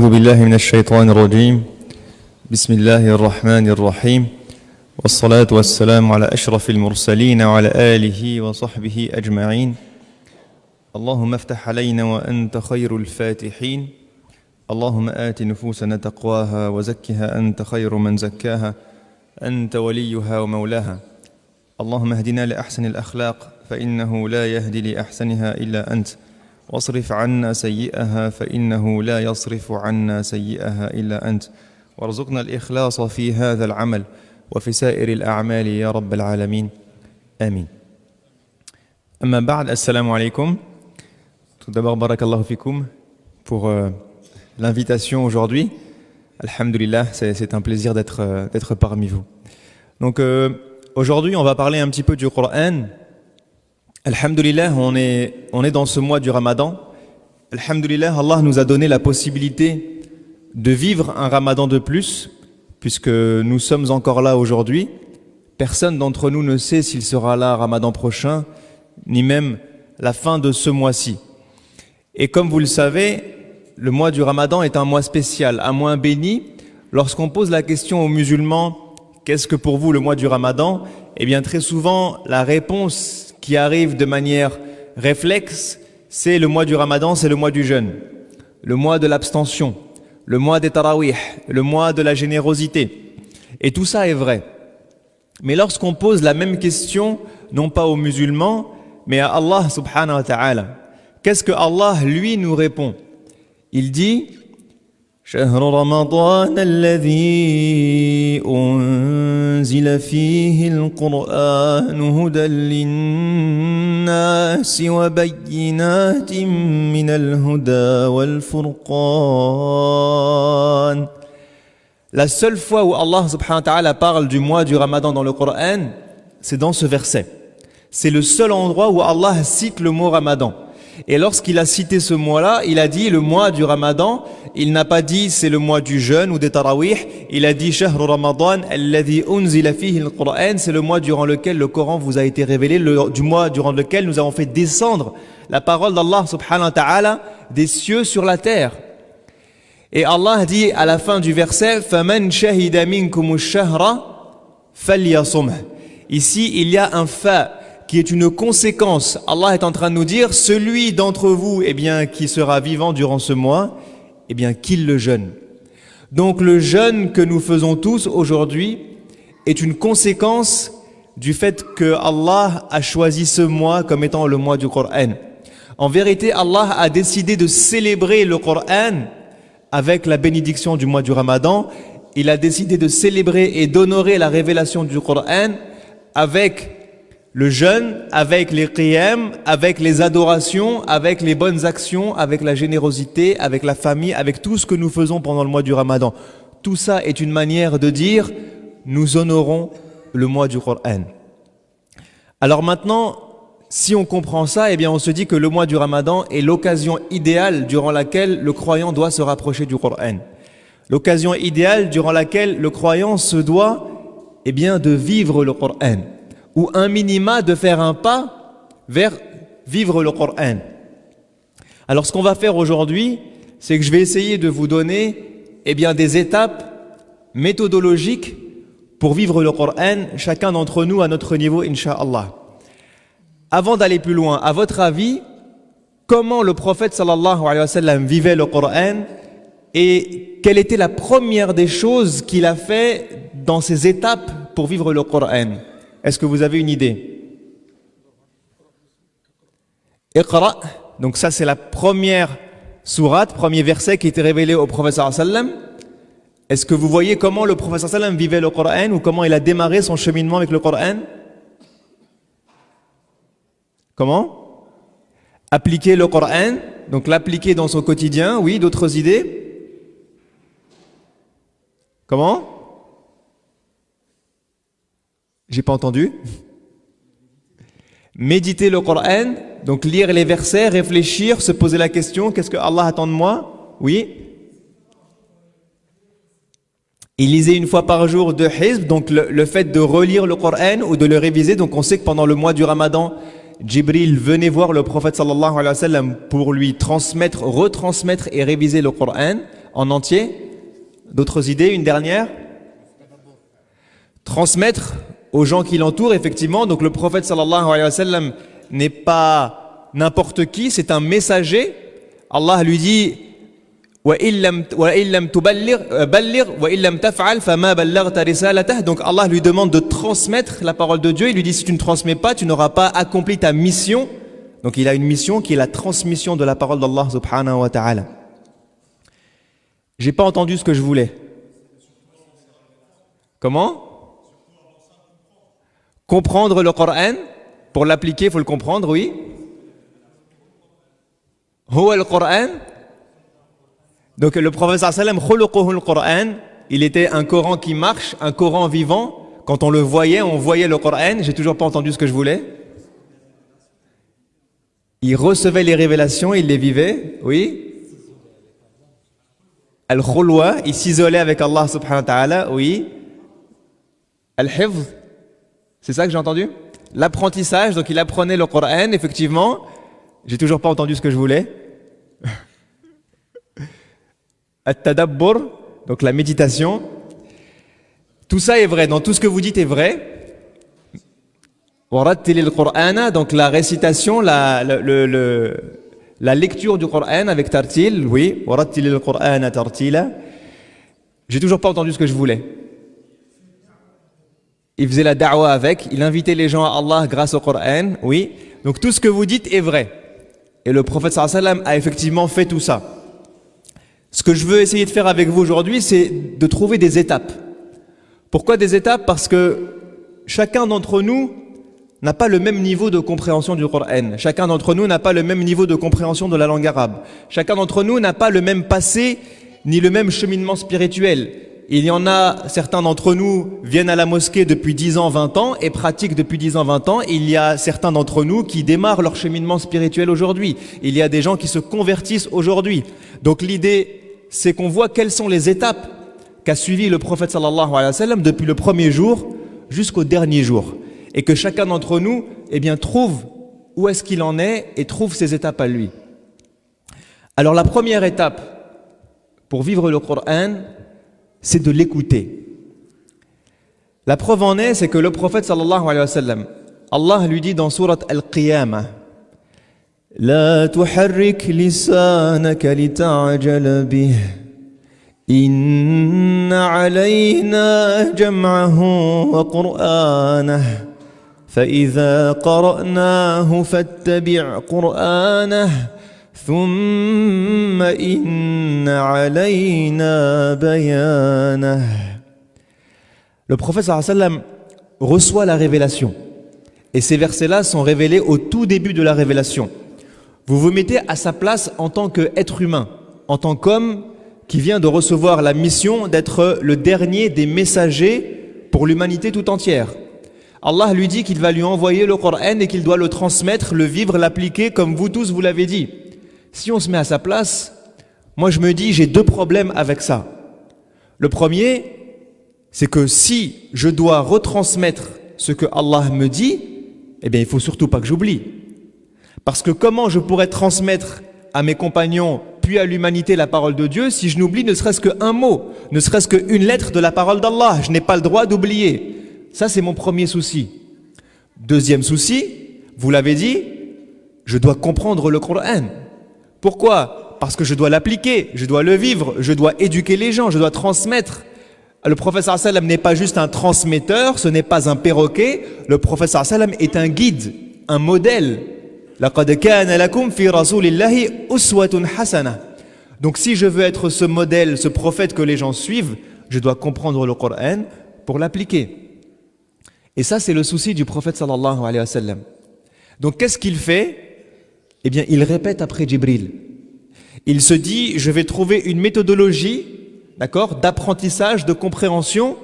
أعوذ بالله من الشيطان الرجيم بسم الله الرحمن الرحيم والصلاة والسلام على أشرف المرسلين وعلى آله وصحبه أجمعين اللهم افتح علينا وأنت خير الفاتحين اللهم آت نفوسنا تقواها وزكها أنت خير من زكاها أنت وليها ومولاها اللهم اهدنا لأحسن الأخلاق فإنه لا يهدي لأحسنها إلا أنت واصرف عنا سيئها فإنه لا يصرف عنا سيئها إلا أنت وارزقنا الإخلاص في هذا العمل وفي سائر الأعمال يا رب العالمين آمين. Amma ba'd, assalamu alaikum. Tout d'abord, barakallahu fikoum pour l'invitation aujourd'hui. Alhamdulillah, c'est un plaisir d'être parmi vous. Donc aujourd'hui, on va parler un petit peu du Coran. Alhamdulillah, on est dans ce mois du Ramadan. Alhamdulillah, Allah nous a donné la possibilité de vivre un Ramadan de plus, puisque nous sommes encore là aujourd'hui. Personne d'entre nous ne sait s'il sera là Ramadan prochain, ni même la fin de ce mois-ci. Et comme vous le savez, le mois du Ramadan est un mois spécial, un mois béni. Lorsqu'on pose la question aux musulmans, qu'est-ce que pour vous le mois du Ramadan? Eh bien très souvent, la réponse qui arrive de manière réflexe, c'est le mois du Ramadan, c'est le mois du jeûne, le mois de l'abstention, le mois des tarawih, le mois de la générosité. Et tout ça est vrai. Mais lorsqu'on pose la même question, non pas aux musulmans, mais à Allah subhanahu wa ta'ala, qu'est-ce que Allah, lui, nous répond? Il dit شهر رمضان الذي أنزل فيه القرآن هدى للناس وبينات من الهدى والفرقان. La seule fois où Allah subhanahu wa ta'ala parle du mois du Ramadan dans le Coran, c'est dans ce verset. C'est le seul endroit où Allah cite le mot Ramadan. Et lorsqu'il a cité ce mois-là, il a dit le mois du Ramadan. Il n'a pas dit c'est le mois du jeûne ou des tarawih. Il a dit Shahr Ramadan alladhi unzila fihi al-Qur'an. C'est le mois durant lequel le Coran vous a été révélé, du mois durant lequel nous avons fait descendre la parole d'Allah subhanahu wa ta'ala des cieux sur la terre. Et Allah dit à la fin du verset Faman shahida minkum ash-shahra falyasumh. Ici, il y a un fa qui est une conséquence. Allah est en train de nous dire, celui d'entre vous, qui sera vivant durant ce mois, qu'il le jeûne. Donc le jeûne que nous faisons tous aujourd'hui est une conséquence du fait que Allah a choisi ce mois comme étant le mois du Coran. En vérité, Allah a décidé de célébrer le Coran avec la bénédiction du mois du Ramadan. Il a décidé de célébrer et d'honorer la révélation du Coran avec le jeûne, avec les qiyam, avec les adorations, avec les bonnes actions, avec la générosité, avec la famille, avec tout ce que nous faisons pendant le mois du Ramadan. Tout ça est une manière de dire nous honorons le mois du Coran. Alors maintenant, si on comprend ça, on se dit que le mois du Ramadan est l'occasion idéale durant laquelle le croyant doit se rapprocher du Coran. L'occasion idéale durant laquelle le croyant se doit de vivre le Coran, ou un minima de faire un pas vers vivre le Coran. Alors ce qu'on va faire aujourd'hui, c'est que je vais essayer de vous donner des étapes méthodologiques pour vivre le Coran, chacun d'entre nous à notre niveau, Inch'Allah. Avant d'aller plus loin, à votre avis, comment le prophète sallallahu alayhi wa sallam vivait le Coran et quelle était la première des choses qu'il a fait dans ces étapes pour vivre le Coran? Est-ce que vous avez une idée? Iqra, donc ça c'est la première sourate, premier verset qui était révélé au prophète sallallahu alayhi wa sallam. Est-ce que vous voyez comment le prophète sallallahu alayhi wa sallam vivait le Coran ou comment il a démarré son cheminement avec le Coran? Comment? Appliquer le Coran, donc l'appliquer dans son quotidien, oui, d'autres idées? Comment? J'ai pas entendu. Méditer le Coran, donc lire les versets, réfléchir, se poser la question, qu'est-ce que Allah attend de moi? Oui. Il lisait une fois par jour de hizb, donc le fait de relire le Coran ou de le réviser. Donc on sait que pendant le mois du Ramadan, Jibril venait voir le prophète sallallahu alayhi wa sallam pour lui transmettre, retransmettre et réviser le Coran. en entier. D'autres idées, une dernière? Transmettre aux gens qui l'entourent, effectivement. Donc le prophète sallallahu alayhi wa sallam n'est pas n'importe qui, c'est un messager. Allah lui dit donc Allah lui demande de transmettre la parole de Dieu. Il lui dit si tu ne transmets pas, tu n'auras pas accompli ta mission. Donc il a une mission qui est la transmission de la parole d'Allah subhanahu wa ta'ala. J'ai pas entendu ce que je voulais. Comment? Comprendre le Coran. Pour l'appliquer, il faut le comprendre, oui. Huwa al-Qur'an. Donc le prophète sallallahu alayhi wa sallam, Qur'an, il était un Coran qui marche, un Coran vivant. Quand on le voyait, on voyait le Coran. J'ai toujours pas entendu ce que je voulais. Il recevait les révélations, il les vivait, oui. Al-Khulwa, il s'isolait avec Allah subhanahu wa ta'ala, oui. Al-Hifz, c'est ça que j'ai entendu? L'apprentissage, donc il apprenait le Coran, effectivement. J'ai toujours pas entendu ce que je voulais. At-Tadabbur, donc la méditation. Tout ça est vrai, dans tout ce que vous dites est vrai. Warattilil Qur'ana, donc la récitation, la lecture du Coran avec tartil, oui. Warattilil Qur'ana tartila. J'ai toujours pas entendu ce que je voulais. Il faisait la da'wa avec, il invitait les gens à Allah grâce au Coran, oui. Donc tout ce que vous dites est vrai. Et le prophète sallallahu alayhi wa sallam a effectivement fait tout ça. Ce que je veux essayer de faire avec vous aujourd'hui, c'est de trouver des étapes. Pourquoi des étapes? Parce que chacun d'entre nous n'a pas le même niveau de compréhension du Coran. Chacun d'entre nous n'a pas le même niveau de compréhension de la langue arabe. Chacun d'entre nous n'a pas le même passé, ni le même cheminement spirituel. Il y en a, certains d'entre nous viennent à la mosquée depuis 10 ans, 20 ans et pratiquent depuis 10 ans, 20 ans. Il y a certains d'entre nous qui démarrent leur cheminement spirituel aujourd'hui. Il y a des gens qui se convertissent aujourd'hui. Donc l'idée, c'est qu'on voit quelles sont les étapes qu'a suivi le prophète sallallahu alayhi wa sallam depuis le premier jour jusqu'au dernier jour. Et que chacun d'entre nous, eh bien, trouve où est-ce qu'il en est et trouve ses étapes à lui. Alors la première étape pour vivre le Coran, c'est de l'écouter. La preuve en est, c'est que le prophète sallallahu alayhi wa sallam, Allah lui dit dans sourate Al-Qiyamah, La tuharrik lisanaka lita'jala bih, inna alayna jam'ahu wa qur'anah, فإذا قرأناه فاتبع قرآنه ثم إن علينا بيانه. Le prophète sallallahu alayhi wa sallam reçoit la révélation. Et ces versets-là sont révélés au tout début de la révélation. Vous vous mettez à sa place en tant qu'être humain, en tant qu'homme qui vient de recevoir la mission d'être le dernier des messagers pour l'humanité tout entière. Allah lui dit qu'il va lui envoyer le Coran et qu'il doit le transmettre, le vivre, l'appliquer comme vous tous vous l'avez dit. Si on se met à sa place, moi je me dis j'ai deux problèmes avec ça. Le premier, c'est que si je dois retransmettre ce que Allah me dit, eh bien il faut surtout pas que j'oublie. Parce que comment je pourrais transmettre à mes compagnons puis à l'humanité la parole de Dieu si je n'oublie ne serait-ce qu'un mot, ne serait-ce qu'une lettre de la parole d'Allah? Je n'ai pas le droit d'oublier. Ça, c'est mon premier souci. Deuxième souci, vous l'avez dit, je dois comprendre le Coran. Pourquoi? Parce que je dois l'appliquer, je dois le vivre, je dois éduquer les gens, je dois transmettre. Le prophète sallallahu alayhi wa sallam n'est pas juste un transmetteur, ce n'est pas un perroquet. Le prophète sallallahu alayhi wa sallam est un guide, un modèle. لَقَدْ كَانَ لَكُمْ فِي رَسُولِ اللَّهِ أُسْوَةٌ حَسَنَةٌ. Donc si je veux être ce modèle, ce prophète que les gens suivent, je dois comprendre le Coran pour l'appliquer. Et ça, c'est le souci du prophète sallallahu alayhi wa sallam. Donc, qu'est-ce qu'il fait? Eh bien, il répète après Jibril. Il se dit, je vais trouver une méthodologie, d'accord, d'apprentissage, de compréhension,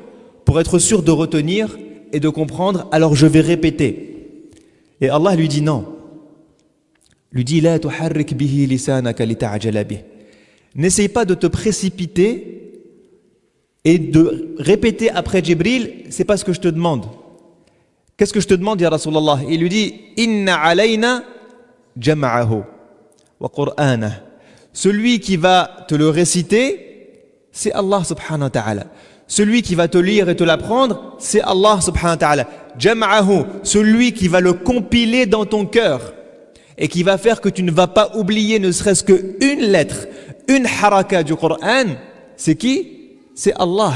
pour être sûr de retenir et de comprendre, alors je vais répéter. Et Allah lui dit non. Lui dit, La tuharrik bihi lisanaka lita'jala bih. N'essaye pas de te précipiter et de répéter après Jibril, c'est pas ce que je te demande. Qu'est-ce que je te demande, ya Rasulallah? Il lui dit, Inna alayna jam'ahu wa qur'anah. Celui qui va te le réciter, c'est Allah subhanahu wa ta'ala. Celui qui va te lire et te l'apprendre, c'est Allah subhanahu wa ta'ala. Jam'ahu, celui qui va le compiler dans ton cœur et qui va faire que tu ne vas pas oublier ne serait-ce qu'une lettre, une haraka du Coran, c'est qui? C'est Allah.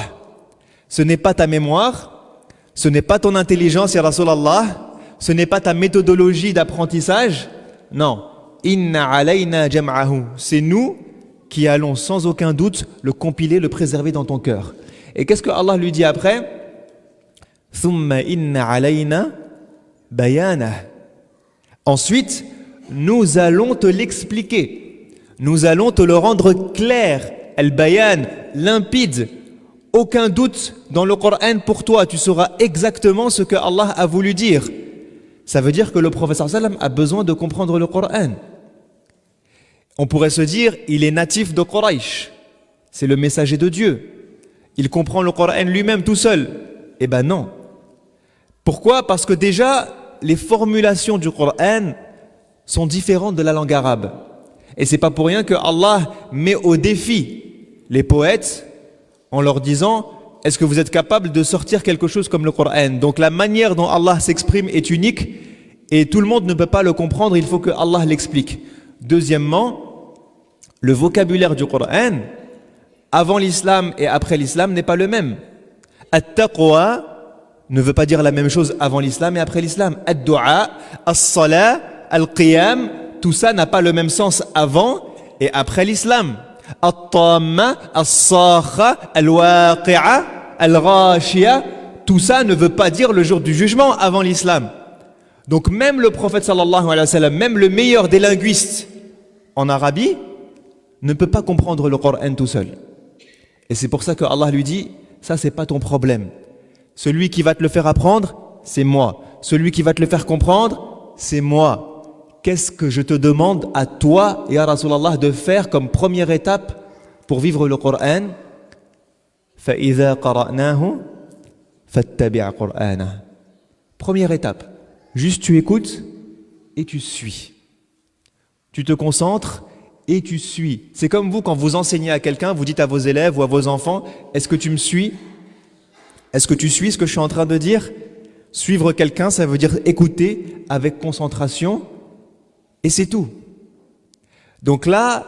Ce n'est pas ta mémoire, ce n'est pas ton intelligence, ya Rasulallah, ce n'est pas ta méthodologie d'apprentissage, non. Inna alayna jam'ahu, c'est nous qui allons sans aucun doute le compiler, le préserver dans ton cœur. Et qu'est-ce que Allah lui dit après? Thumma inna alayna bayana. Ensuite, nous allons te l'expliquer. Nous allons te le rendre clair, al-bayan, limpide. Aucun doute dans le Coran pour toi. Tu sauras exactement ce que Allah a voulu dire. Ça veut dire que le prophète sallam a besoin de comprendre le Coran. On pourrait se dire, il est natif de Quraysh. C'est le messager de Dieu. Il comprend le Coran lui-même tout seul. Eh ben non. Pourquoi? Parce que déjà, les formulations du Coran sont différentes de la langue arabe. Et c'est pas pour rien que Allah met au défi les poètes en leur disant, est-ce que vous êtes capable de sortir quelque chose comme le Coran? Donc la manière dont Allah s'exprime est unique et tout le monde ne peut pas le comprendre, il faut que Allah l'explique. Deuxièmement, le vocabulaire du Coran, avant l'islam et après l'islam, n'est pas le même. At-taqwa ne veut pas dire la même chose avant l'islam et après l'islam. Ad-du'a, as-salat, al-qiyam, tout ça n'a pas le même sens avant et après l'islam. At-tamma, as-sakha, al-waqi'a, al-ghashiya, tout ça ne veut pas dire le jour du jugement avant l'islam. Donc même le prophète sallallahu alayhi wa sallam, même le meilleur des linguistes en Arabie, ne peut pas comprendre le Coran tout seul. Et c'est pour ça que Allah lui dit, ça c'est pas ton problème. Celui qui va te le faire apprendre, c'est moi. Celui qui va te le faire comprendre, c'est moi. Qu'est-ce que je te demande à toi, ya Rasulallah, de faire comme première étape pour vivre le Coran? فَإِذَا قَرَأْنَاهُ فَاتَّبِعْ قُرْآنَهُ. Première étape. Juste tu écoutes et tu suis. Tu te concentres et tu suis. C'est comme vous, quand vous enseignez à quelqu'un, vous dites à vos élèves ou à vos enfants, est-ce que tu me suis? Est-ce que tu suis ce que je suis en train de dire? Suivre quelqu'un, ça veut dire écouter avec concentration et c'est tout. Donc là,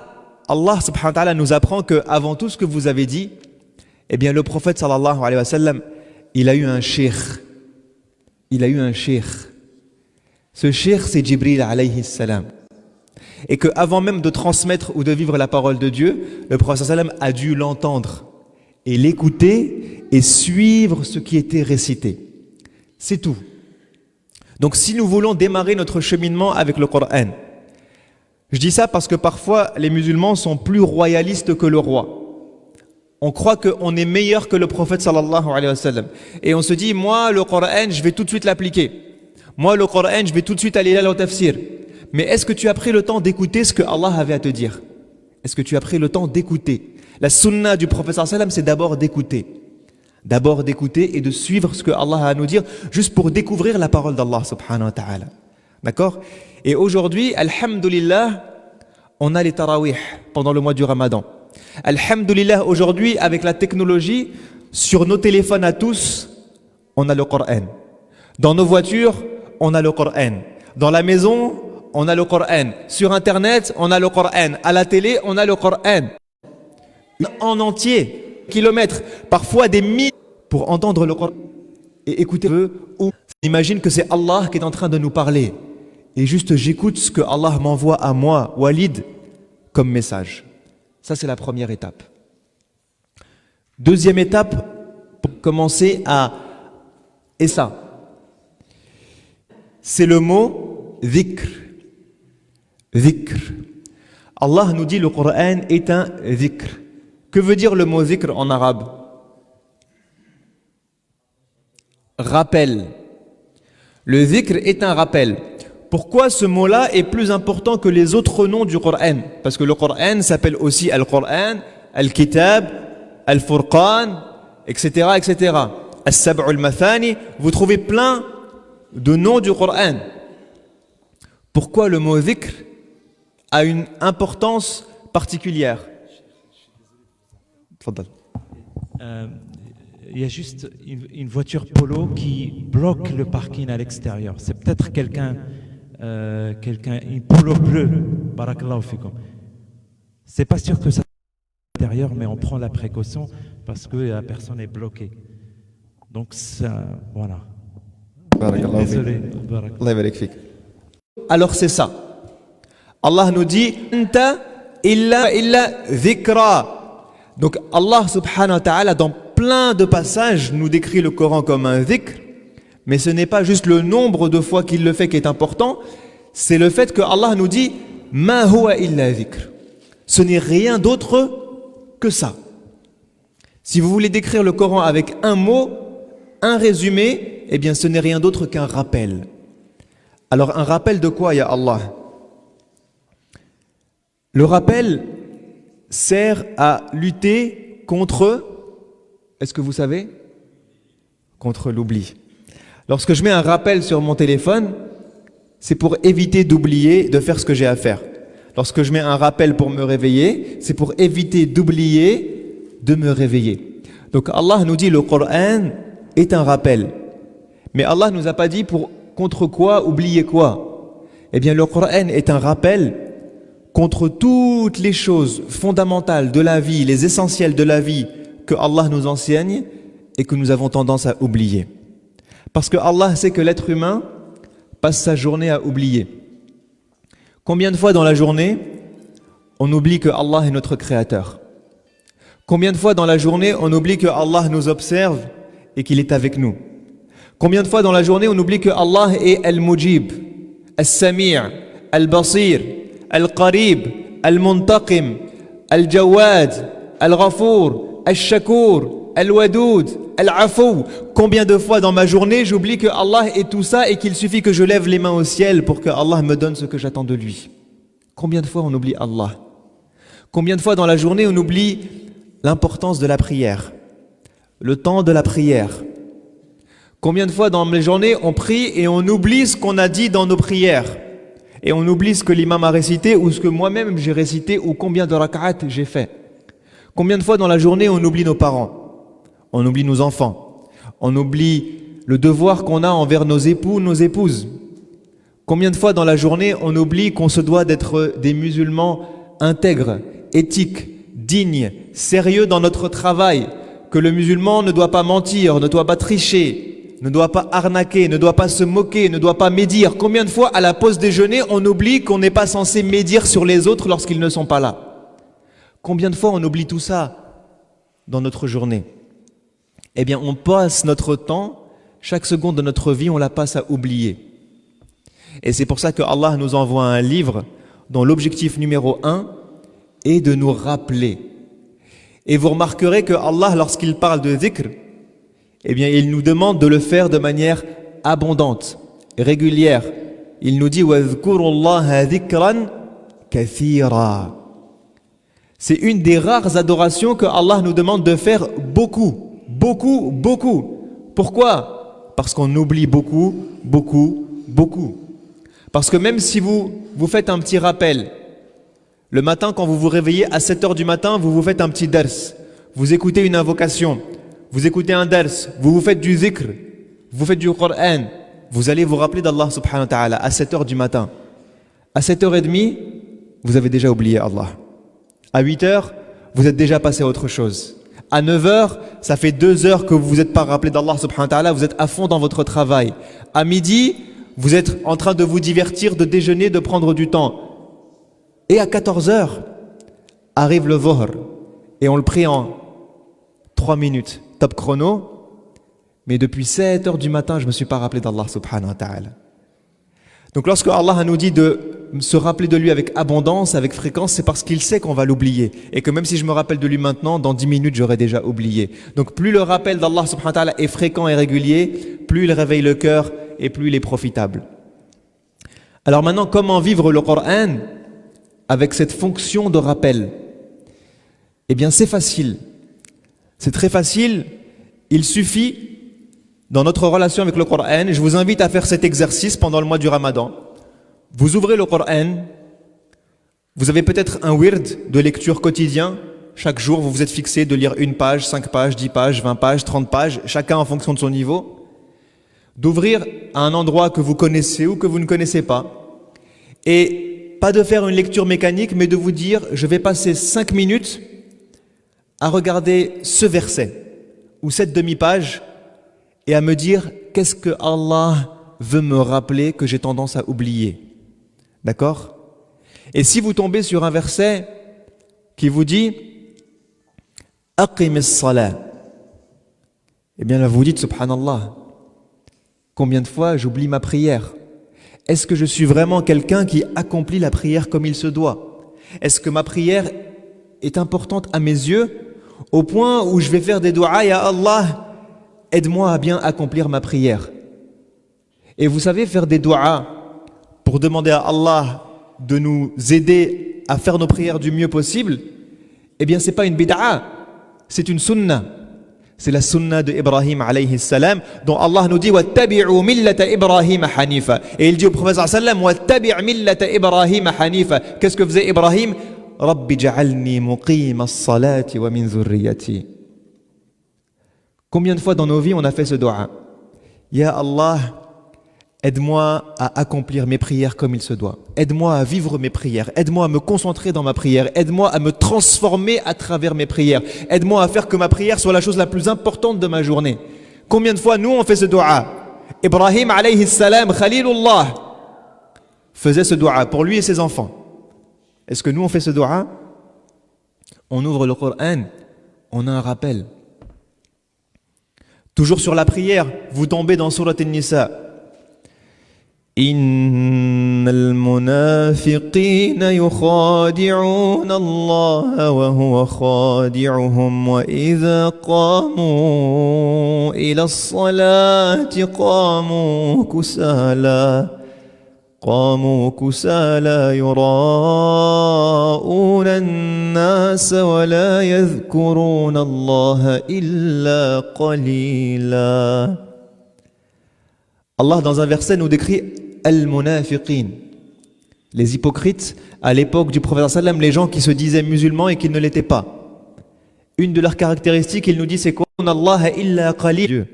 Allah subhanahu wa ta'ala nous apprend qu'avant tout ce que vous avez dit, eh bien le prophète sallallahu alayhi wa sallam, il a eu un cheikh. Il a eu un cheikh. Ce cheikh, c'est Jibril alayhi salam. Et qu'avant même de transmettre ou de vivre la parole de Dieu, le prophète sallam a dû l'entendre et l'écouter et suivre ce qui était récité. C'est tout. Donc si nous voulons démarrer notre cheminement avec le Coran, je dis ça parce que parfois les musulmans sont plus royalistes que le roi. On croit qu'on est meilleur que le prophète sallallahu alayhi wa sallam. Et on se dit, moi le Coran, je vais tout de suite l'appliquer. Moi le Coran, je vais tout de suite aller là au tafsir. Mais est-ce que tu as pris le temps d'écouter ce que Allah avait à te dire? Est-ce que tu as pris le temps d'écouter? La sunna du prophète sallallahu alayhi wa sallam, c'est d'abord d'écouter. D'abord d'écouter et de suivre ce que Allah a à nous dire, juste pour découvrir la parole d'Allah subhanahu wa ta'ala. D'accord? Et aujourd'hui, alhamdulillah, on a les tarawih pendant le mois du Ramadan. Alhamdulillah, aujourd'hui, avec la technologie, sur nos téléphones à tous, on a le Coran. Dans nos voitures, on a le Coran. Dans la maison, on a le Coran. Sur Internet, on a le Coran. À la télé, on a le Coran. En entier, kilomètres, parfois des milles, pour entendre le Coran et écouter. Ou imagine que c'est Allah qui est en train de nous parler. Et juste j'écoute ce que Allah m'envoie à moi, Walid, comme message. Ça c'est la première étape. Deuxième étape, pour commencer à... Et ça, c'est le mot dhikr. Dhikr. Allah nous dit le Coran est un dhikr. Que veut dire le mot dhikr en arabe? Rappel. Le dhikr est un rappel. Pourquoi ce mot-là est plus important que les autres noms du Coran? Parce que le Coran s'appelle aussi Al-Coran, Al-Kitab, Al-Furqan, etc., etc. As-Sab'u al-Mathani. Vous trouvez plein de noms du Coran. Pourquoi le mot dhikr a une importance particulière? Fadal. Il y a juste une voiture Polo qui bloque le parking à l'extérieur. C'est peut-être quelqu'un, une Polo bleue. Barakallahu fikum. C'est pas sûr que ça soit à l'intérieur, mais on prend la précaution parce que la personne est bloquée. Donc ça, voilà. Désolé. Allah yabarak fik. Alors c'est ça. Allah nous dit Anta illa dhikra. Donc Allah subhanahu wa ta'ala dans plein de passages nous décrit le Coran comme un dhikr, mais ce n'est pas juste le nombre de fois qu'il le fait qui est important, c'est le fait que Allah nous dit Ma huwa illa dhikr. Ce n'est rien d'autre que ça. Si vous voulez décrire le Coran avec un mot, un résumé, eh bien ce n'est rien d'autre qu'un rappel. Alors un rappel de quoi, ya Allah? Le rappel sert à lutter contre, est-ce que vous savez? Contre l'oubli. Lorsque je mets un rappel sur mon téléphone, c'est pour éviter d'oublier de faire ce que j'ai à faire. Lorsque je mets un rappel pour me réveiller, c'est pour éviter d'oublier de me réveiller. Donc Allah nous dit le Coran est un rappel. Mais Allah ne nous a pas dit contre quoi, oublier quoi. Eh bien le Coran est un rappel contre toutes les choses fondamentales de la vie, les essentiels de la vie que Allah nous enseigne et que nous avons tendance à oublier. Parce que Allah sait que l'être humain passe sa journée à oublier. Combien de fois dans la journée, on oublie que Allah est notre créateur? Combien de fois dans la journée, on oublie que Allah nous observe et qu'il est avec nous? Combien de fois dans la journée, on oublie que Allah est Al-Mujib, Al-Sami', Al-Basir, Al-Qarib, Al-Muntaqim, Al-Jawad, Al-Ghafour, Al-Shakour, Al-Wadoud, Al-Afou. Combien de fois dans ma journée j'oublie que Allah est tout ça et qu'il suffit que je lève les mains au ciel pour que Allah me donne ce que j'attends de lui? Combien de fois on oublie Allah? Combien de fois dans la journée on oublie l'importance de la prière, le temps de la prière? Combien de fois dans mes journées on prie et on oublie ce qu'on a dit dans nos prières? Et on oublie ce que l'imam a récité ou ce que moi-même j'ai récité ou combien de rak'at j'ai fait? Combien de fois dans la journée on oublie nos parents? On oublie nos enfants, on oublie le devoir qu'on a envers nos époux, nos épouses. Combien de fois dans la journée on oublie qu'on se doit d'être des musulmans intègres, éthiques, dignes, sérieux dans notre travail, que le musulman ne doit pas mentir, ne doit pas tricher, ne doit pas arnaquer, ne doit pas se moquer, ne doit pas médire. Combien de fois à la pause déjeuner on oublie qu'on n'est pas censé médire sur les autres lorsqu'ils ne sont pas là? Combien de fois on oublie tout ça dans notre journée? Eh bien, on passe notre temps, chaque seconde de notre vie, on la passe à oublier. Et c'est pour ça que Allah nous envoie un livre dont l'objectif numéro 1 est de nous rappeler. Et vous remarquerez que Allah, lorsqu'il parle de dhikr, eh bien, il nous demande de le faire de manière abondante, régulière. Il nous dit وَاذْكُرُوا dhikran kathira. C'est une des rares adorations que Allah nous demande de faire beaucoup. Beaucoup, beaucoup. Pourquoi? Parce qu'on oublie beaucoup, beaucoup, beaucoup. Parce que même si vous faites un petit rappel, le matin quand vous vous réveillez à 7h du matin, vous faites un petit dars, vous écoutez une invocation, vous écoutez un dars, vous faites du zikr, vous faites du Coran, vous allez vous rappeler d'Allah subhanahu wa ta'ala à 7h du matin. À 7h30, vous avez déjà oublié Allah. À 8h, vous êtes déjà passé à autre chose. À 9h, ça fait 2 heures que vous vous êtes pas rappelé d'Allah subhanahu wa ta'ala, vous êtes à fond dans votre travail. À midi, vous êtes en train de vous divertir, de déjeuner, de prendre du temps. Et à 14h, arrive le Dhuhr, et on le prie en 3 minutes, top chrono. Mais depuis 7 heures du matin, je ne me suis pas rappelé d'Allah subhanahu wa ta'ala. Donc lorsque Allah nous dit de se rappeler de lui avec abondance, avec fréquence, c'est parce qu'il sait qu'on va l'oublier. Et que même si je me rappelle de lui maintenant, dans 10 minutes, j'aurai déjà oublié. Donc plus le rappel d'Allah subhanahu wa ta'ala est fréquent et régulier, plus il réveille le cœur et plus il est profitable. Alors maintenant, comment vivre le Coran avec cette fonction de rappel? Eh bien c'est facile. C'est très facile. Il suffit, dans notre relation avec le Coran, je vous invite à faire cet exercice pendant le mois du Ramadan. Vous ouvrez le Coran, vous avez peut-être un wird de lecture quotidien chaque jour, vous vous êtes fixé de lire 1 page, 5 pages, 10 pages, 20 pages, 30 pages, chacun en fonction de son niveau, d'ouvrir à un endroit que vous connaissez ou que vous ne connaissez pas, et pas de faire une lecture mécanique, mais de vous dire, je vais passer 5 minutes à regarder ce verset, ou cette demi-page, et à me dire, qu'est-ce que Allah veut me rappeler que j'ai tendance à oublier. D'accord? Et si vous tombez sur un verset qui vous dit Aqim as-salah, eh bien là vous dites Subhanallah, combien de fois j'oublie ma prière? Est-ce que je suis vraiment quelqu'un qui accomplit la prière comme il se doit? Est-ce que ma prière est importante à mes yeux au point où je vais faire des doigts, ya Allah, aide-moi à bien accomplir ma prière? Et vous savez, faire des doigts pour demander à Allah de nous aider à faire nos prières du mieux possible, eh bien c'est pas une bid'a, c'est une sunnah. C'est la sunnah de Ibrahim alayhi salam, dont Allah nous dit wattabi'u millata Ibrahim hanifa. Et il dit au prophète sallam wattabi' millata Ibrahim hanifa. Qu'est-ce que faisait Ibrahim? Rabbi ja'alni muqima as-salati wa min dhurriyyati. Combien de fois dans nos vies on a fait ce dua? Ya Allah, aide-moi à accomplir mes prières comme il se doit. Aide-moi à vivre mes prières. Aide-moi à me concentrer dans ma prière. Aide-moi à me transformer à travers mes prières. Aide-moi à faire que ma prière soit la chose la plus importante de ma journée. Combien de fois nous on fait ce dua? Ibrahim alayhi salam, Khalilullah, faisait ce dua pour lui et ses enfants. Est-ce que nous on fait ce dua? On ouvre le Coran, on a un rappel. Toujours sur la prière, vous tombez dans Surat An-Nisa. إن المنافقين يخادعون الله وهو خادعهم وإذا قاموا إلى الصلاة قاموا كسالى يراءون الناس ولا يذكرون الله إلا قليلا. Allah dans un verset nous décrit al-munafiqin, les hypocrites à l'époque du prophète sallam, les gens qui se disaient musulmans et qui ne l'étaient pas. Une de leurs caractéristiques, il nous dit c'est quoi? Allah illa qalil. Dieu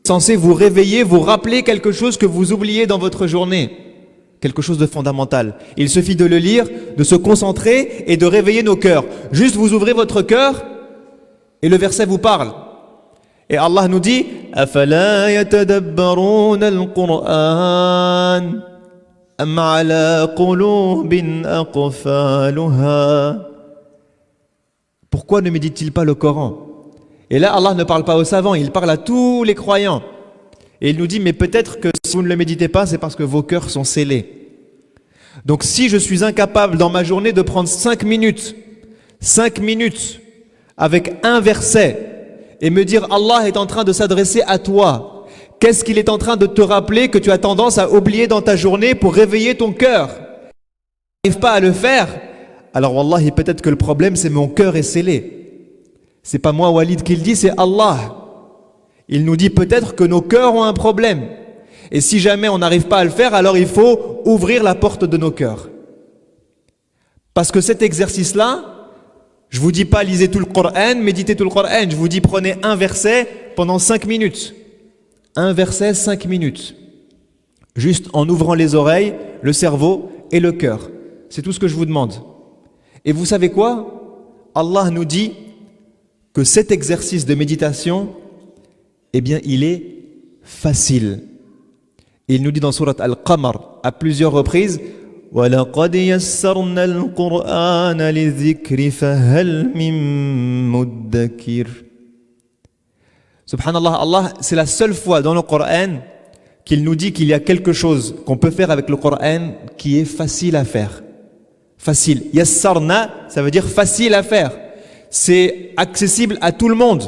censé vous réveiller, vous rappeler quelque chose que vous oubliez dans votre journée, quelque chose de fondamental. Il suffit de le lire, de se concentrer et de réveiller nos cœurs. Juste vous ouvrez votre cœur et le verset vous parle. Et Allah nous dit أَفَلَا يَتَدَبَّرُونَ الْقُرْآنَ أَمْ عَلَى قُلُوبٍ أَقْفَالُهَا. Pourquoi ne médite-t-il pas le Coran? Et là Allah ne parle pas aux savants, il parle à tous les croyants. Et il nous dit mais peut-être que si vous ne le méditez pas, c'est parce que vos cœurs sont scellés. Donc si je suis incapable dans ma journée de prendre 5 minutes avec un verset et me dire Allah est en train de s'adresser à toi, qu'est-ce qu'il est en train de te rappeler que tu as tendance à oublier dans ta journée pour réveiller ton cœur? Tu n'arrives pas à le faire, alors wallahi peut-être que le problème c'est mon cœur est scellé. C'est pas moi Walid qui le dit, c'est Allah. Il nous dit peut-être que nos cœurs ont un problème. Et si jamais on n'arrive pas à le faire, alors il faut ouvrir la porte de nos cœurs. Parce que cet exercice-là, je vous dis pas lisez tout le Coran, méditez tout le Coran. Je vous dis prenez un verset pendant 5 minutes. Un verset, 5 minutes. Juste en ouvrant les oreilles, le cerveau et le cœur. C'est tout ce que je vous demande. Et vous savez quoi? Allah nous dit que cet exercice de méditation, eh bien, il est facile. Il nous dit dans Surat Al-Qamar à plusieurs reprises وَلَقَدْ يَسَّرْنَا الْقُرْآنَ لِلذِّكْرِ فَهَلْ مِن مُدَّكِرٍ. Subhanallah, Allah, c'est la seule fois dans le Coran qu'il nous dit qu'il y a quelque chose qu'on peut faire avec le Coran qui est facile à faire. Facile. Yassarna, ça veut dire facile à faire. C'est accessible à tout le monde.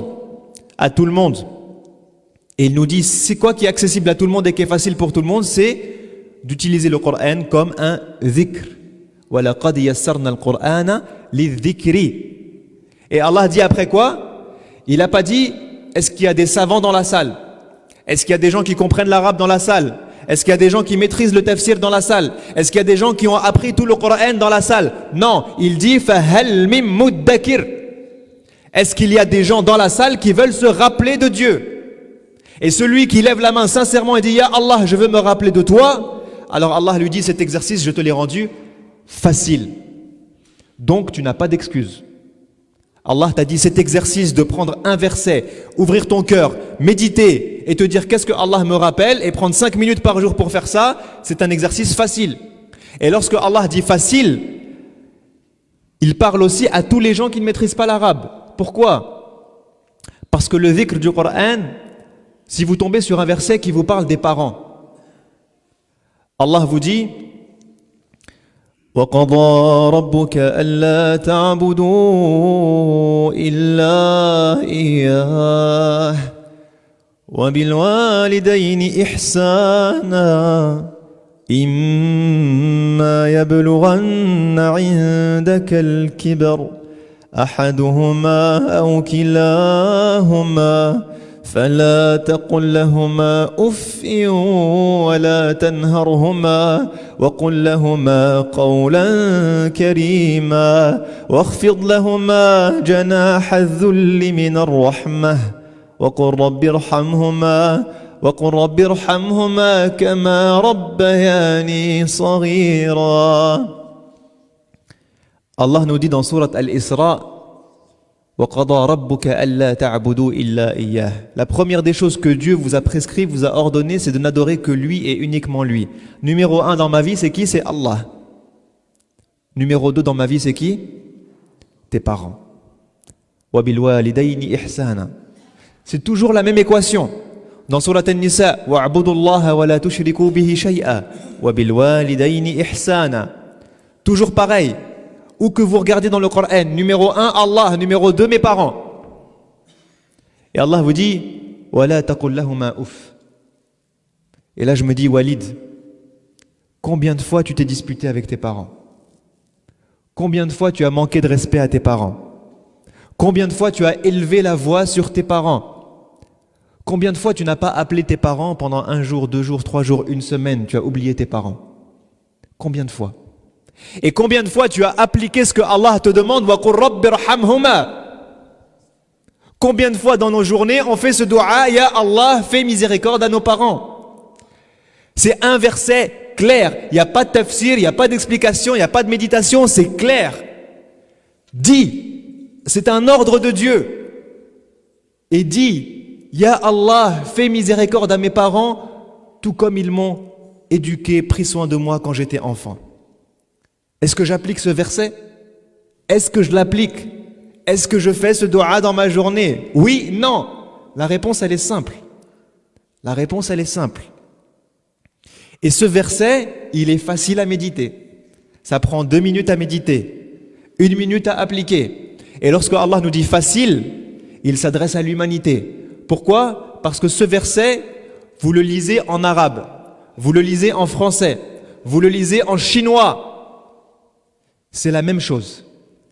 À tout le monde. Et il nous dit, c'est quoi qui est accessible à tout le monde et qui est facile pour tout le monde? C'est d'utiliser le Coran comme un dhikr. وَلَقَدْ يَسَّرْنَا الْقُرْآنَ لِلذِّكْرِ. Et Allah dit après quoi? Il n'a pas dit, est-ce qu'il y a des savants dans la salle? Est-ce qu'il y a des gens qui comprennent l'arabe dans la salle? Est-ce qu'il y a des gens qui maîtrisent le tafsir dans la salle? Est-ce qu'il y a des gens qui ont appris tout le Coran dans la salle? Non, il dit فَهَلْ مِن مُدَّكِرٍ. Est-ce qu'il y a des gens dans la salle qui veulent se rappeler de Dieu? Et celui qui lève la main sincèrement et dit Ya Allah, je veux me rappeler de toi, alors Allah lui dit cet exercice, je te l'ai rendu facile. Donc tu n'as pas d'excuse. Allah t'a dit cet exercice de prendre un verset, ouvrir ton cœur, méditer et te dire qu'est-ce que Allah me rappelle et prendre 5 minutes par jour pour faire ça, c'est un exercice facile. Et lorsque Allah dit facile, il parle aussi à tous les gens qui ne maîtrisent pas l'arabe. Pourquoi? Parce que le dhikr du Coran, si vous tombez sur un verset qui vous parle des parents, Allah vous dit وَقَضَى رَبُّكَ أَلَّا تَعْبُدُوا إِلَّا إِيَّاهُ وَبِالْوَالِدَيْنِ إِحْسَانًا إِمَّا يَبْلُغَنَّ عِندَكَ الْكِبَرَ أحدهما أو كلاهما فلا تقل لهما أف ولا تنهرهما وقل لهما قولا كريما واخفض لهما جناح الذل من الرحمة وقل رب ارحمهما كما ربياني صغيرا. Allah nous dit dans sourate Al-Isra وَقَضَى رَبُّكَ أَلَّا تَعْبُدُوا إِلَّا إِيَّاهُ. La première des choses que Dieu vous a prescrit, vous a ordonné, c'est de n'adorer que lui et uniquement lui. Numéro 1 dans ma vie, c'est qui? C'est Allah. Numéro 2 dans ma vie, c'est qui? Tes parents. وَبِالْوَالِدَيْنِ إِحْسَانًا. C'est toujours la même équation. Dans sourate An-Nisa وَاعْبُدُوا اللَّهَ وَلَا تُشْرِكُوا بِهِ شَيْئًا وَبِالْوَالِدَيْنِ إِحْسَانًا. Toujours pareil. Où que vous regardez dans le Coran, numéro 1, Allah, numéro 2, mes parents. Et Allah vous dit, وَلَا تَقُلْ لَهُمَا أُفْ. Et là je me dis, Walid, combien de fois tu t'es disputé avec tes parents? Combien de fois tu as manqué de respect à tes parents? Combien de fois tu as élevé la voix sur tes parents? Combien de fois tu n'as pas appelé tes parents pendant 1 jour, 2 jours, 3 jours, 1 semaine, tu as oublié tes parents? Combien de fois? Et combien de fois tu as appliqué ce que Allah te demande? وَقُلْ رَبِّ ارْحَمْهُمَا. Combien de fois dans nos journées on fait ce dua, Ya Allah, fais miséricorde à nos parents? C'est un verset clair, il n'y a pas de tafsir, il n'y a pas d'explication, il n'y a pas de méditation, c'est clair. Dis, c'est un ordre de Dieu. Et dis, Ya Allah, fais miséricorde à mes parents, tout comme ils m'ont éduqué, pris soin de moi quand j'étais enfant. Est-ce que j'applique ce verset? Est-ce que je l'applique? Est-ce que je fais ce dua dans ma journée? Oui, non. La réponse, elle est simple. La réponse, elle est simple. Et ce verset, il est facile à méditer. Ça prend 2 minutes à méditer, 1 minute à appliquer. Et lorsque Allah nous dit facile, il s'adresse à l'humanité. Pourquoi? Parce que ce verset, vous le lisez en arabe, vous le lisez en français, vous le lisez en chinois. C'est la même chose.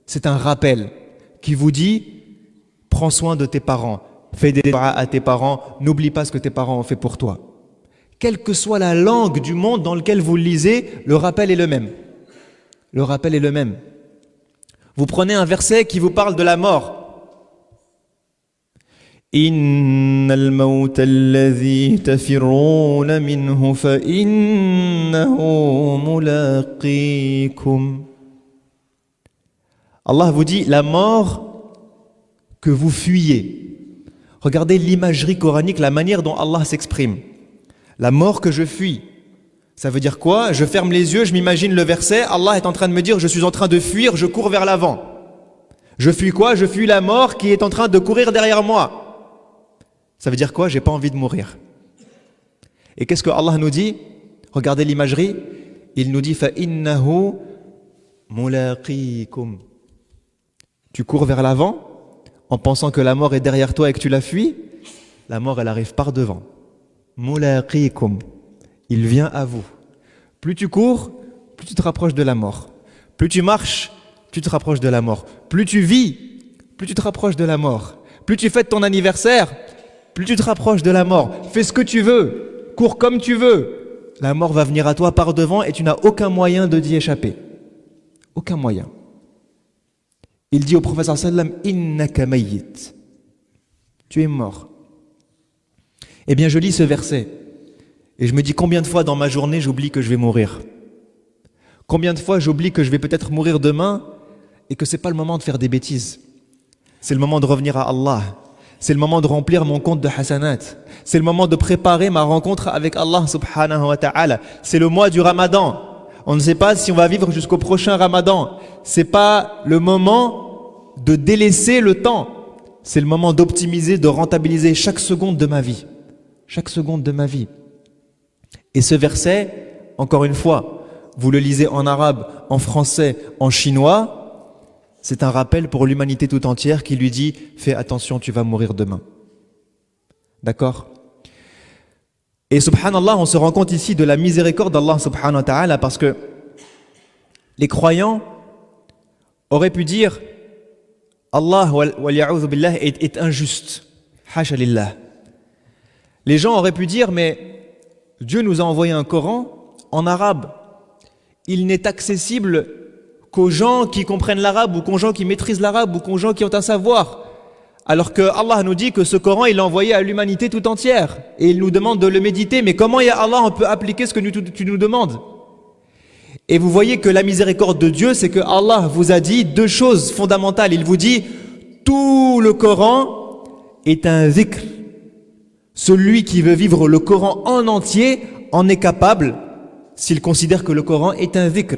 C'est un rappel qui vous dit prends soin de tes parents, fais des dua à tes parents, n'oublie pas ce que tes parents ont fait pour toi. Quelle que soit la langue du monde dans laquelle vous le lisez, le rappel est le même. Le rappel est le même. Vous prenez un verset qui vous parle de la mort. Innal mawta alladhi tafirruna minhu fa innahu mulaqikum. Allah vous dit la mort que vous fuyez. Regardez l'imagerie coranique, la manière dont Allah s'exprime. La mort que je fuis. Ça veut dire quoi? Je ferme les yeux, je m'imagine le verset, Allah est en train de me dire je suis en train de fuir, je cours vers l'avant. Je fuis quoi? Je fuis la mort qui est en train de courir derrière moi. Ça veut dire quoi? J'ai pas envie de mourir. Et qu'est-ce que Allah nous dit? Regardez l'imagerie. Il nous dit fa innahu mulaqikum. Tu cours vers l'avant en pensant que la mort est derrière toi et que tu la fuis. La mort, elle arrive par devant. Mulaqikum. Il vient à vous. Plus tu cours, plus tu te rapproches de la mort. Plus tu marches, tu te rapproches de la mort. Plus tu vis, plus tu te rapproches de la mort. Plus tu fêtes ton anniversaire, plus tu te rapproches de la mort. Fais ce que tu veux, cours comme tu veux. La mort va venir à toi par devant et tu n'as aucun moyen de d'y échapper. Aucun moyen. Il dit au prophète sallam, innaka mayyit. Tu es mort. Eh bien, je lis ce verset et je me dis combien de fois dans ma journée j'oublie que je vais mourir. Combien de fois j'oublie que je vais peut-être mourir demain et que c'est pas le moment de faire des bêtises. C'est le moment de revenir à Allah. C'est le moment de remplir mon compte de hasanat. C'est le moment de préparer ma rencontre avec Allah subhanahu wa ta'ala. C'est le mois du Ramadan. On ne sait pas si on va vivre jusqu'au prochain Ramadan. C'est pas le moment de délaisser le temps. C'est le moment d'optimiser, de rentabiliser chaque seconde de ma vie. Chaque seconde de ma vie. Et ce verset, encore une fois, vous le lisez en arabe, en français, en chinois, c'est un rappel pour l'humanité tout entière qui lui dit « Fais attention, tu vas mourir demain. » D'accord? Et subhanallah, on se rend compte ici de la miséricorde d'Allah subhanahu wa ta'ala parce que les croyants auraient pu dire Allah wal ya'udhu billah est injuste. Hasha lillah. Les gens auraient pu dire mais Dieu nous a envoyé un Coran en arabe. Il n'est accessible qu'aux gens qui comprennent l'arabe ou qu'aux gens qui maîtrisent l'arabe ou qu'aux gens qui ont un savoir. Alors que Allah nous dit que ce Coran, il l'a envoyé à l'humanité tout entière. Et il nous demande de le méditer. Mais comment, ya Allah, on peut appliquer ce que tu nous demandes? Et vous voyez que la miséricorde de Dieu, c'est que Allah vous a dit deux choses fondamentales. Il vous dit, tout le Coran est un zikr. Celui qui veut vivre le Coran en entier en est capable s'il considère que le Coran est un zikr.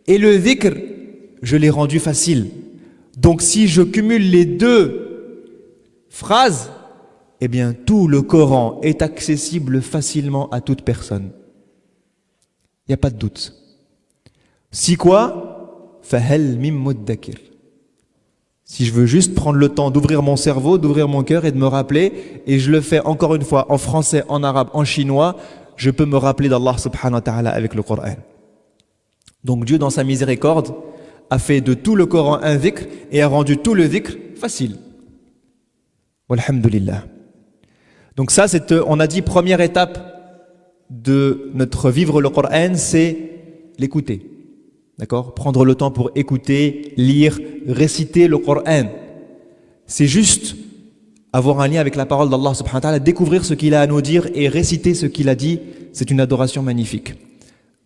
Et le zikr, je l'ai rendu facile. Donc si je cumule les deux phrases, eh bien tout le Coran est accessible facilement à toute personne. Il n'y a pas de doute. Si quoi? Fahal mim muddakir. Si je veux juste prendre le temps d'ouvrir mon cerveau, d'ouvrir mon cœur et de me rappeler, et je le fais encore une fois en français, en arabe, en chinois, je peux me rappeler d'Allah subhanahu wa ta'ala avec le Coran. Donc Dieu dans sa miséricorde a fait de tout le Coran un dhikr et a rendu tout le dhikr facile. Walhamdulillah. Donc ça, on a dit première étape de notre vivre le Coran, c'est l'écouter. D'accord? Prendre le temps pour écouter, lire, réciter le Coran. C'est juste avoir un lien avec la parole d'Allah subhanahu wa ta'ala, découvrir ce qu'il a à nous dire et réciter ce qu'il a dit, c'est une adoration magnifique.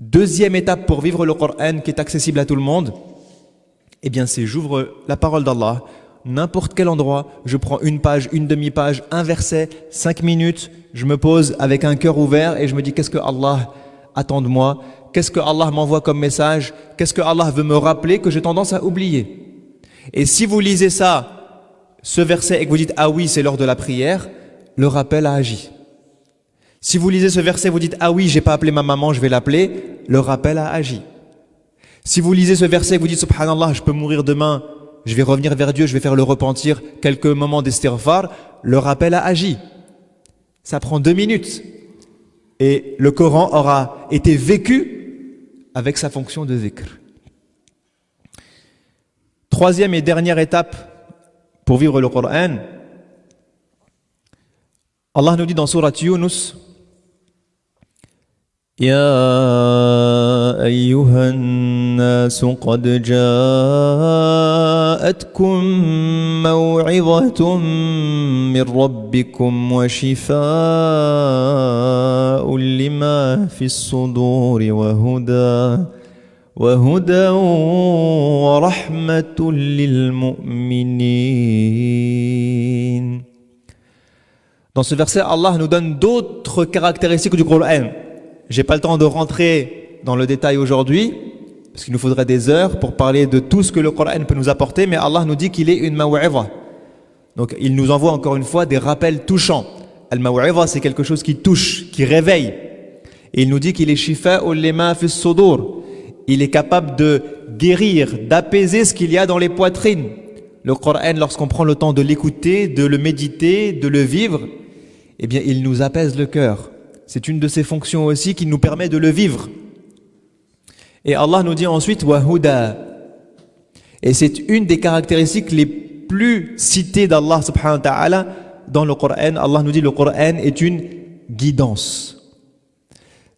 Deuxième étape pour vivre le Coran qui est accessible à tout le monde, eh bien c'est j'ouvre la parole d'Allah, n'importe quel endroit, je prends une page, une demi-page, un verset, 5 minutes, je me pose avec un cœur ouvert et je me dis qu'est-ce que Allah attend de moi, qu'est-ce que Allah m'envoie comme message, qu'est-ce que Allah veut me rappeler que j'ai tendance à oublier. Et si vous lisez ça, ce verset et que vous dites ah oui c'est l'heure de la prière, le rappel a agi. Si vous lisez ce verset, vous dites ah oui j'ai pas appelé ma maman, je vais l'appeler, le rappel a agi. Si vous lisez ce verset et vous dites subhanallah je peux mourir demain, je vais revenir vers Dieu, je vais faire le repentir, quelques moments d'istighfar, le rappel a agi. Ça prend 2 minutes et le Coran aura été vécu avec sa fonction de zikr. Troisième et dernière étape pour vivre le Coran, Allah nous dit dans Surat Yunus يا أيها الناس قد جاءتكم موعظة من ربكم وشفاء لما في الصدور وهدى ورحمة للمؤمنين. Dans ce verset, Allah nous donne d'autres caractéristiques du Coran. J'ai pas le temps de rentrer dans le détail aujourd'hui, parce qu'il nous faudrait des heures pour parler de tout ce que le Coran peut nous apporter, mais Allah nous dit qu'il est une maw'iza. Donc il nous envoie encore une fois des rappels touchants. Al-maw'iza, c'est quelque chose qui touche, qui réveille. Et il nous dit qu'il est shifa'u lima fi sudur. Il est capable de guérir, d'apaiser ce qu'il y a dans les poitrines. Le Coran, lorsqu'on prend le temps de l'écouter, de le méditer, de le vivre, eh bien il nous apaise le cœur. C'est une de ses fonctions aussi qui nous permet de le vivre. Et Allah nous dit ensuite wahuda. Et c'est une des caractéristiques les plus citées d'Allah subhanahu wa ta'ala dans le Coran. Allah nous dit le Coran est une guidance.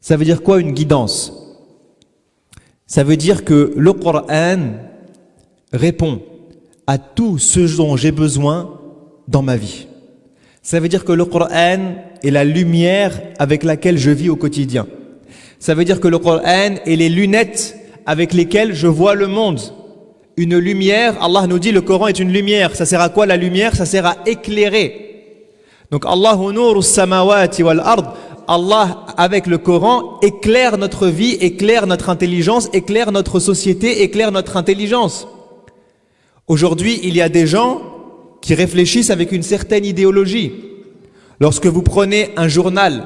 Ça veut dire quoi une guidance? Ça veut dire que le Coran répond à tout ce dont j'ai besoin dans ma vie. Ça veut dire que le Coran est la lumière avec laquelle je vis au quotidien. Ça veut dire que le Coran est les lunettes avec lesquelles je vois le monde. Une lumière, Allah nous dit le Coran est une lumière. Ça sert à quoi la lumière? Ça sert à éclairer. Donc Allahu nuru samawati wal ard. Allah, avec le Coran, éclaire notre vie, éclaire notre intelligence, éclaire notre société, éclaire notre intelligence. Aujourd'hui, il y a des gens qui réfléchissent avec une certaine idéologie. Lorsque vous prenez un journal,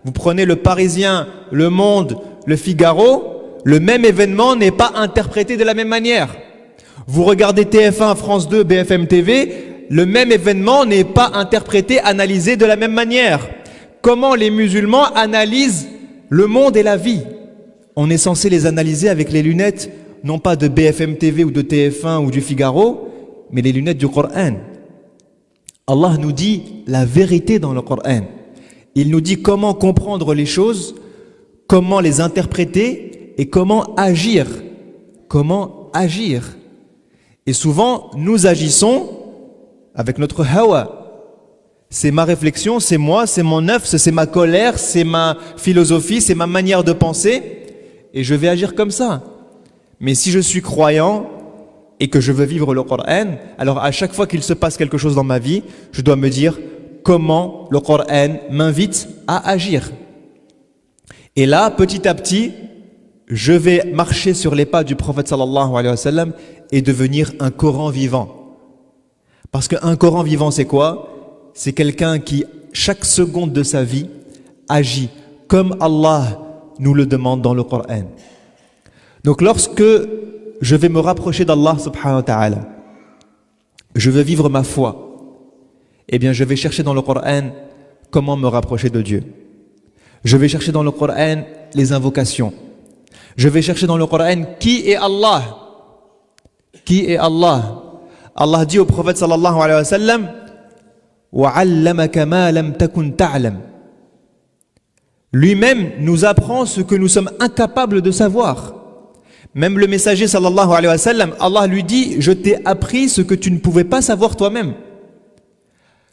vous prenez le Parisien, le Monde, le Figaro, le même événement n'est pas interprété de la même manière. Vous regardez TF1, France 2, BFM TV, le même événement n'est pas interprété, analysé de la même manière. Comment les musulmans analysent le monde et la vie? On est censé les analyser avec les lunettes, non pas de BFM TV ou de TF1 ou du Figaro, mais les lunettes du Coran. Allah nous dit la vérité dans le Coran. Il nous dit comment comprendre les choses, comment les interpréter et comment agir. Comment agir. Et souvent, nous agissons avec notre hawa. C'est ma réflexion, c'est moi, c'est mon œuf, c'est ma colère, c'est ma philosophie, c'est ma manière de penser. Et je vais agir comme ça. Mais si je suis croyant et que je veux vivre le Coran, alors à chaque fois qu'il se passe quelque chose dans ma vie, je dois me dire comment le Coran m'invite à agir. Et là, petit à petit, je vais marcher sur les pas du prophète sallallahu alayhi wa sallam et devenir un Coran vivant. Parce qu'un Coran vivant, c'est quoi? C'est quelqu'un qui, chaque seconde de sa vie, agit comme Allah nous le demande dans le Coran. Donc lorsque je vais me rapprocher d'Allah subhanahu wa ta'ala, je veux vivre ma foi, eh bien je vais chercher dans le Coran comment me rapprocher de Dieu. Je vais chercher dans le Coran les invocations. Je vais chercher dans le Coran qui est Allah. Qui est Allah? Allah dit au prophète sallallahu alayhi wa sallam وَعَلَّمَكَ مَا لَمْ تَكُنْ تَعْلَمْ. Lui-même nous apprend ce que nous sommes incapables de savoir. Même le messager sallallahu alayhi wa sallam, Allah lui dit, je t'ai appris ce que tu ne pouvais pas savoir toi-même.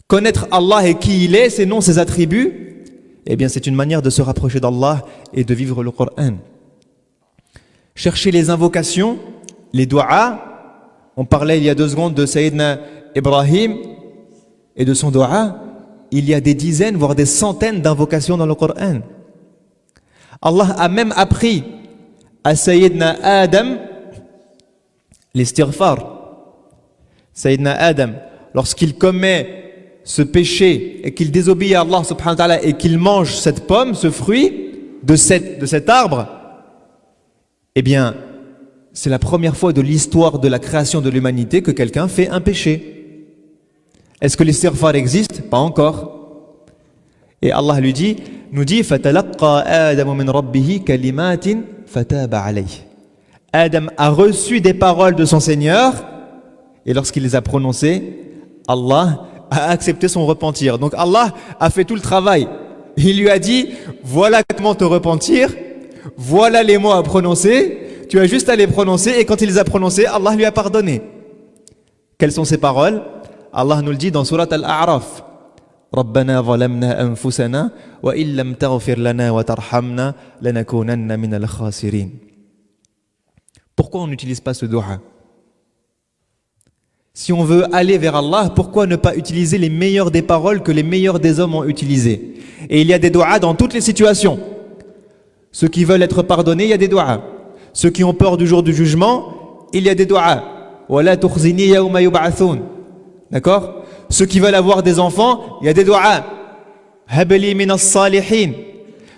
Connaître Allah et qui il est, ses noms, ses attributs, eh bien c'est une manière de se rapprocher d'Allah et de vivre le Coran. Chercher les invocations, les du'as. On parlait il y a 2 secondes de Sayyidina Ibrahim et de son du'a. Il y a des dizaines, voire des centaines d'invocations dans le Coran. Allah a même appris à Sayyidina Adam l'istighfar. Sayyidina Adam, lorsqu'il commet ce péché et qu'il désobéit à Allah subhanahu wa ta'ala et qu'il mange cette pomme, ce fruit de cet arbre, eh bien, c'est la première fois de l'histoire de la création de l'humanité que quelqu'un fait un péché. Est-ce que l'istighfar existe? Pas encore. Et Allah lui dit, nous dit فَتَلَقَّى آدَمُ مِنْ رَبِّهِ كَلِمَاتٍ فَتَابَ عَلَيْهِ. Adam a reçu des paroles de son Seigneur et lorsqu'il les a prononcées, Allah a accepté son repentir. Donc Allah a fait tout le travail. Il lui a dit, voilà comment te repentir, voilà les mots à prononcer, tu as juste à les prononcer et quand il les a prononcés, Allah lui a pardonné. Quelles sont ces paroles? Allah nous le dit dans Surat Al-A'raf. رَبَّنَا ظَلَمْنَا أَنفُسَنَا وَإِن لَّمْ تَغْفِرْ لَنَا وَتَرْحَمْنَا لَنَكُونَنَّ مِنَ الْخَاسِرِينَ. Pourquoi on n'utilise pas ce dua? Si on veut aller vers Allah, pourquoi ne pas utiliser les meilleures des paroles que les meilleurs des hommes ont utilisées? Et il y a des duas dans toutes les situations. Ceux qui veulent être pardonnés, il y a des duas. Ceux qui ont peur du jour du jugement, il y a des duas. وَلَا تُخْزِنِي يَوْمَ يُبْعَثُونَ. D'accord? Ceux qui veulent avoir des enfants, il y a des duas. Habli min as-salihin.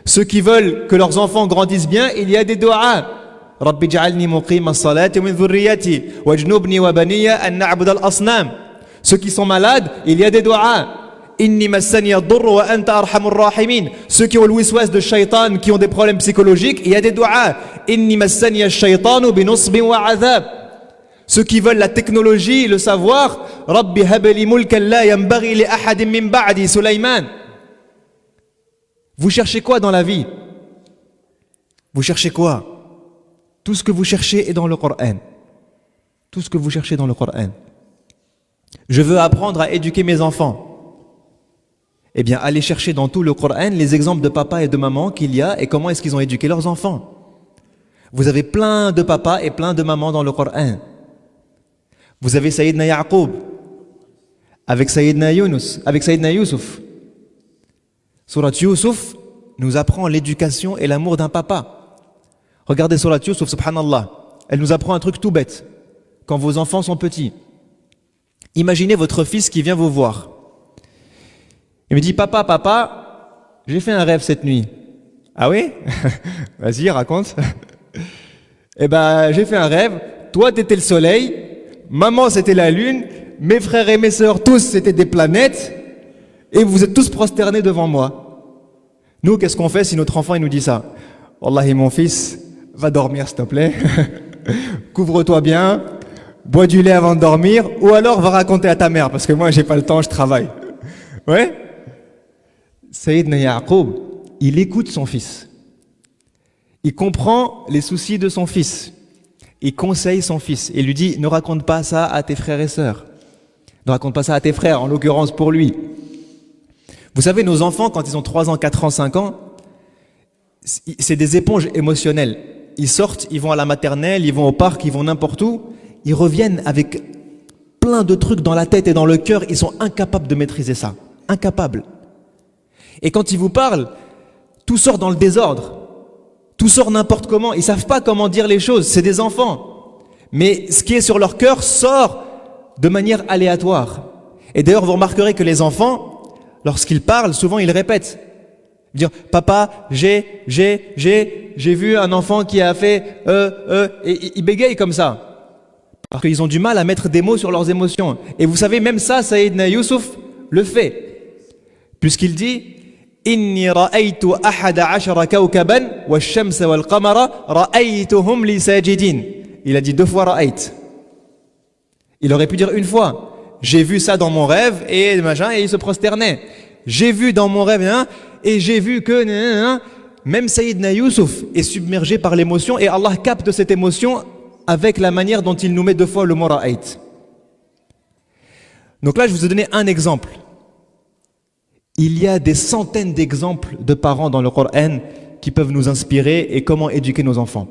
Ceux qui veulent que leurs enfants grandissent bien, il y a des duas. Rabbi ja'alni muqima as-salati min dhurriyyati wajnubni wa baniya an na'bud al-asnam. Ceux qui sont malades, il y a des duas. Inni massani ad-durr wa anta arhamur rahimin. Ceux qui ont le wiswas de shaitan, qui ont des problèmes psychologiques, il y a des duas. Inni massani ash-shaytanu bi nusbin wa 'adhab. Ceux qui veulent la technologie, le savoir, Rabbi habli mulkan la yanbaghi li ahadin min ba'di, Sulaiman. Vous cherchez quoi dans la vie? Vous cherchez quoi? Tout ce que vous cherchez est dans le Coran. Tout ce que vous cherchez dans le Coran. Je veux apprendre à éduquer mes enfants. Eh bien, allez chercher dans tout le Coran les exemples de papa et de maman qu'il y a et comment est-ce qu'ils ont éduqué leurs enfants. Vous avez plein de papas et plein de mamans dans le Coran. Vous avez Sayyidina Ya'qub avec Sayyidina Yunus, avec Sayyidina Yusuf. Surat Yusuf nous apprend l'éducation et l'amour d'un papa. Regardez Surat Yusuf, subhanallah. Elle nous apprend un truc tout bête. Quand vos enfants sont petits, imaginez votre fils qui vient vous voir. Il me dit, papa, j'ai fait un rêve cette nuit. Ah oui? Vas-y, raconte. Eh ben, j'ai fait un rêve. Toi, t'étais le soleil. Maman, c'était la lune. Mes frères et mes sœurs, tous, c'était des planètes. Et vous êtes tous prosternés devant moi. Nous, qu'est-ce qu'on fait si notre enfant, il nous dit ça? Wallahi, mon fils, va dormir, s'il te plaît. Couvre-toi bien. Bois du lait avant de dormir. Ou alors, va raconter à ta mère. Parce que moi, j'ai pas le temps, je travaille. Ouais? Sayyidina Ya'qub, il écoute son fils. Il comprend les soucis de son fils. Il conseille son fils et lui dit, ne raconte pas ça à tes frères et sœurs. Ne raconte pas ça à tes frères, en l'occurrence pour lui. Vous savez, nos enfants, quand ils ont 3 ans, 4 ans, 5 ans, c'est des éponges émotionnelles. Ils sortent, ils vont à la maternelle, ils vont au parc, ils vont n'importe où. Ils reviennent avec plein de trucs dans la tête et dans le cœur. Ils sont incapables de maîtriser ça. Incapables. Et quand ils vous parlent, tout sort dans le désordre. Tout sort n'importe comment. Ils ne savent pas comment dire les choses. C'est des enfants. Mais ce qui est sur leur cœur sort de manière aléatoire. Et d'ailleurs, vous remarquerez que les enfants, lorsqu'ils parlent, souvent ils répètent. Ils disent, papa, j'ai vu un enfant qui a fait et ils bégayent comme ça. Parce qu'ils ont du mal à mettre des mots sur leurs émotions. Et vous savez, même ça, Sayyidina Yusuf le fait. Puisqu'il dit, Inni ra'aytu ahada ashara kawkaban wa shamsa wal qamara ra'aytuhum li sajidin. Il a dit 2 fois ra'ayt. Il aurait pu dire une fois. J'ai vu ça dans mon rêve et machin et il se prosternait. J'ai vu dans mon rêve et j'ai vu que même Sayyidina Yusuf est submergé par l'émotion et Allah capte cette émotion avec la manière dont il nous met 2 fois le mot ra'ayt. Donc là, je vous ai donné un exemple. Il y a des centaines d'exemples de parents dans le Coran qui peuvent nous inspirer et comment éduquer nos enfants.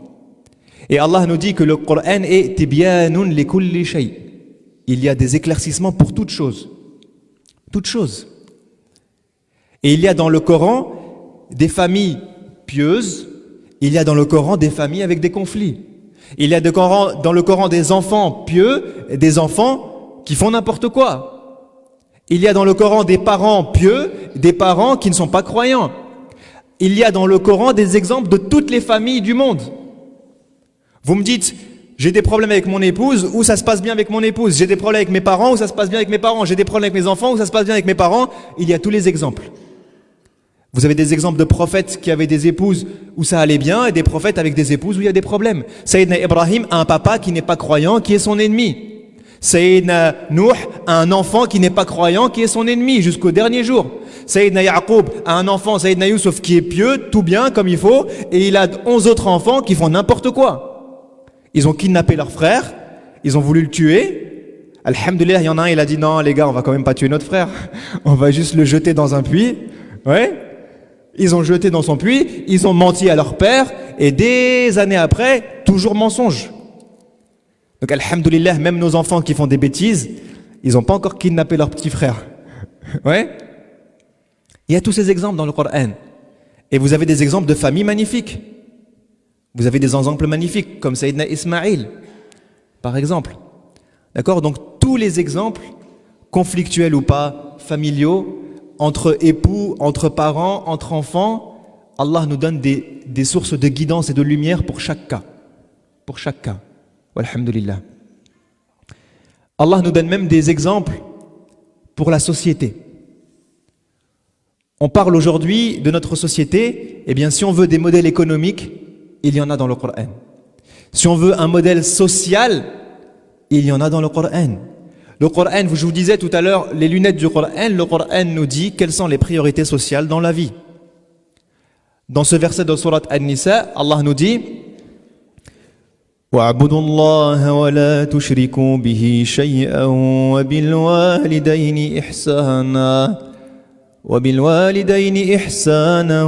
Et Allah nous dit que le Coran est tibyanun li kulli shay. Il y a des éclaircissements pour toute chose. Toute chose. Et il y a dans le Coran des familles pieuses, il y a dans le Coran des familles avec des conflits. Il y a dans le Coran des enfants pieux et des enfants qui font n'importe quoi. Il y a dans le Coran des parents pieux, des parents qui ne sont pas croyants. Il y a dans le Coran des exemples de toutes les familles du monde. Vous me dites, j'ai des problèmes avec mon épouse, ou ça se passe bien avec mon épouse. J'ai des problèmes avec mes parents, ou ça se passe bien avec mes parents. J'ai des problèmes avec mes enfants, ou ça se passe bien avec mes parents. Il y a tous les exemples. Vous avez des exemples de prophètes qui avaient des épouses où ça allait bien, et des prophètes avec des épouses où il y a des problèmes. Sayyidina Ibrahim a un papa qui n'est pas croyant, qui est son ennemi. Sayyidina Nuh a un enfant qui n'est pas croyant, qui est son ennemi jusqu'au dernier jour. Sayyidina Ya'qub a un enfant, Sayyidina Yusuf, qui est pieux, tout bien, comme il faut, et il a 11 autres enfants qui font n'importe quoi. Ils ont kidnappé leur frère, ils ont voulu le tuer. Alhamdulillah, il y en a un, il a dit non les gars, on va quand même pas tuer notre frère, on va juste le jeter dans un puits. Ouais. Ils ont jeté dans son puits, ils ont menti à leur père, et des années après, toujours mensonge. Donc, alhamdoulilah, même nos enfants qui font des bêtises, ils n'ont pas encore kidnappé leur petit frère. Ouais. Il y a tous ces exemples dans le Coran. Et vous avez des exemples de familles magnifiques. Vous avez des exemples magnifiques, comme Sayyidina Ismaïl, par exemple. D'accord? Donc, tous les exemples, conflictuels ou pas, familiaux, entre époux, entre parents, entre enfants, Allah nous donne des sources de guidance et de lumière pour chaque cas. Pour chaque cas. Walhamdulillah. Allah nous donne même des exemples pour la société. On parle aujourd'hui de notre société, eh bien si on veut des modèles économiques, il y en a dans le Coran. Si on veut un modèle social, il y en a dans le Coran. Le Coran, je vous disais tout à l'heure, les lunettes du Coran, le Coran nous dit quelles sont les priorités sociales dans la vie. Dans ce verset de Surat An-Nisa, Allah nous dit واعبدوا الله ولا تشركوا به شيئا وبالوالدين إحسانا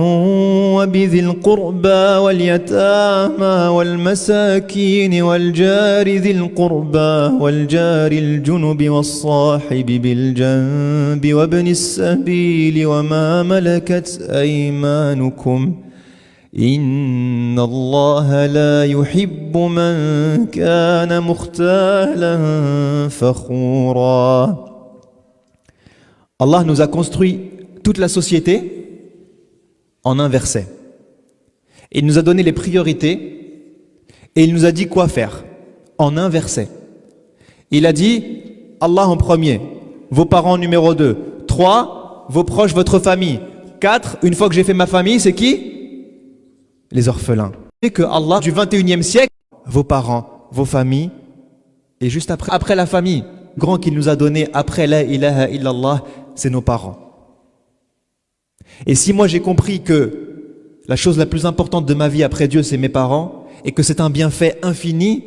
وبذي القربى واليتامى والمساكين والجار ذي القربى والجار الجنب والصاحب بالجنب وابن السبيل وما ملكت أيمانكم إن الله لا يحب من كان مختالا فخورا. Allah nous a construit toute la société en un verset. Il nous a donné les priorités et il nous a dit quoi faire en un verset. Il a dit Allah en premier, vos parents numéro 2, 3, vos proches, votre famille, 4, une fois que j'ai fait ma famille, c'est qui? Les orphelins. Et que Allah du 21e siècle, vos parents, vos familles, et juste après la famille, grand qu'il nous a donné après la ilaha illallah, c'est nos parents. Et si moi j'ai compris que la chose la plus importante de ma vie après Dieu, c'est mes parents, et que c'est un bienfait infini,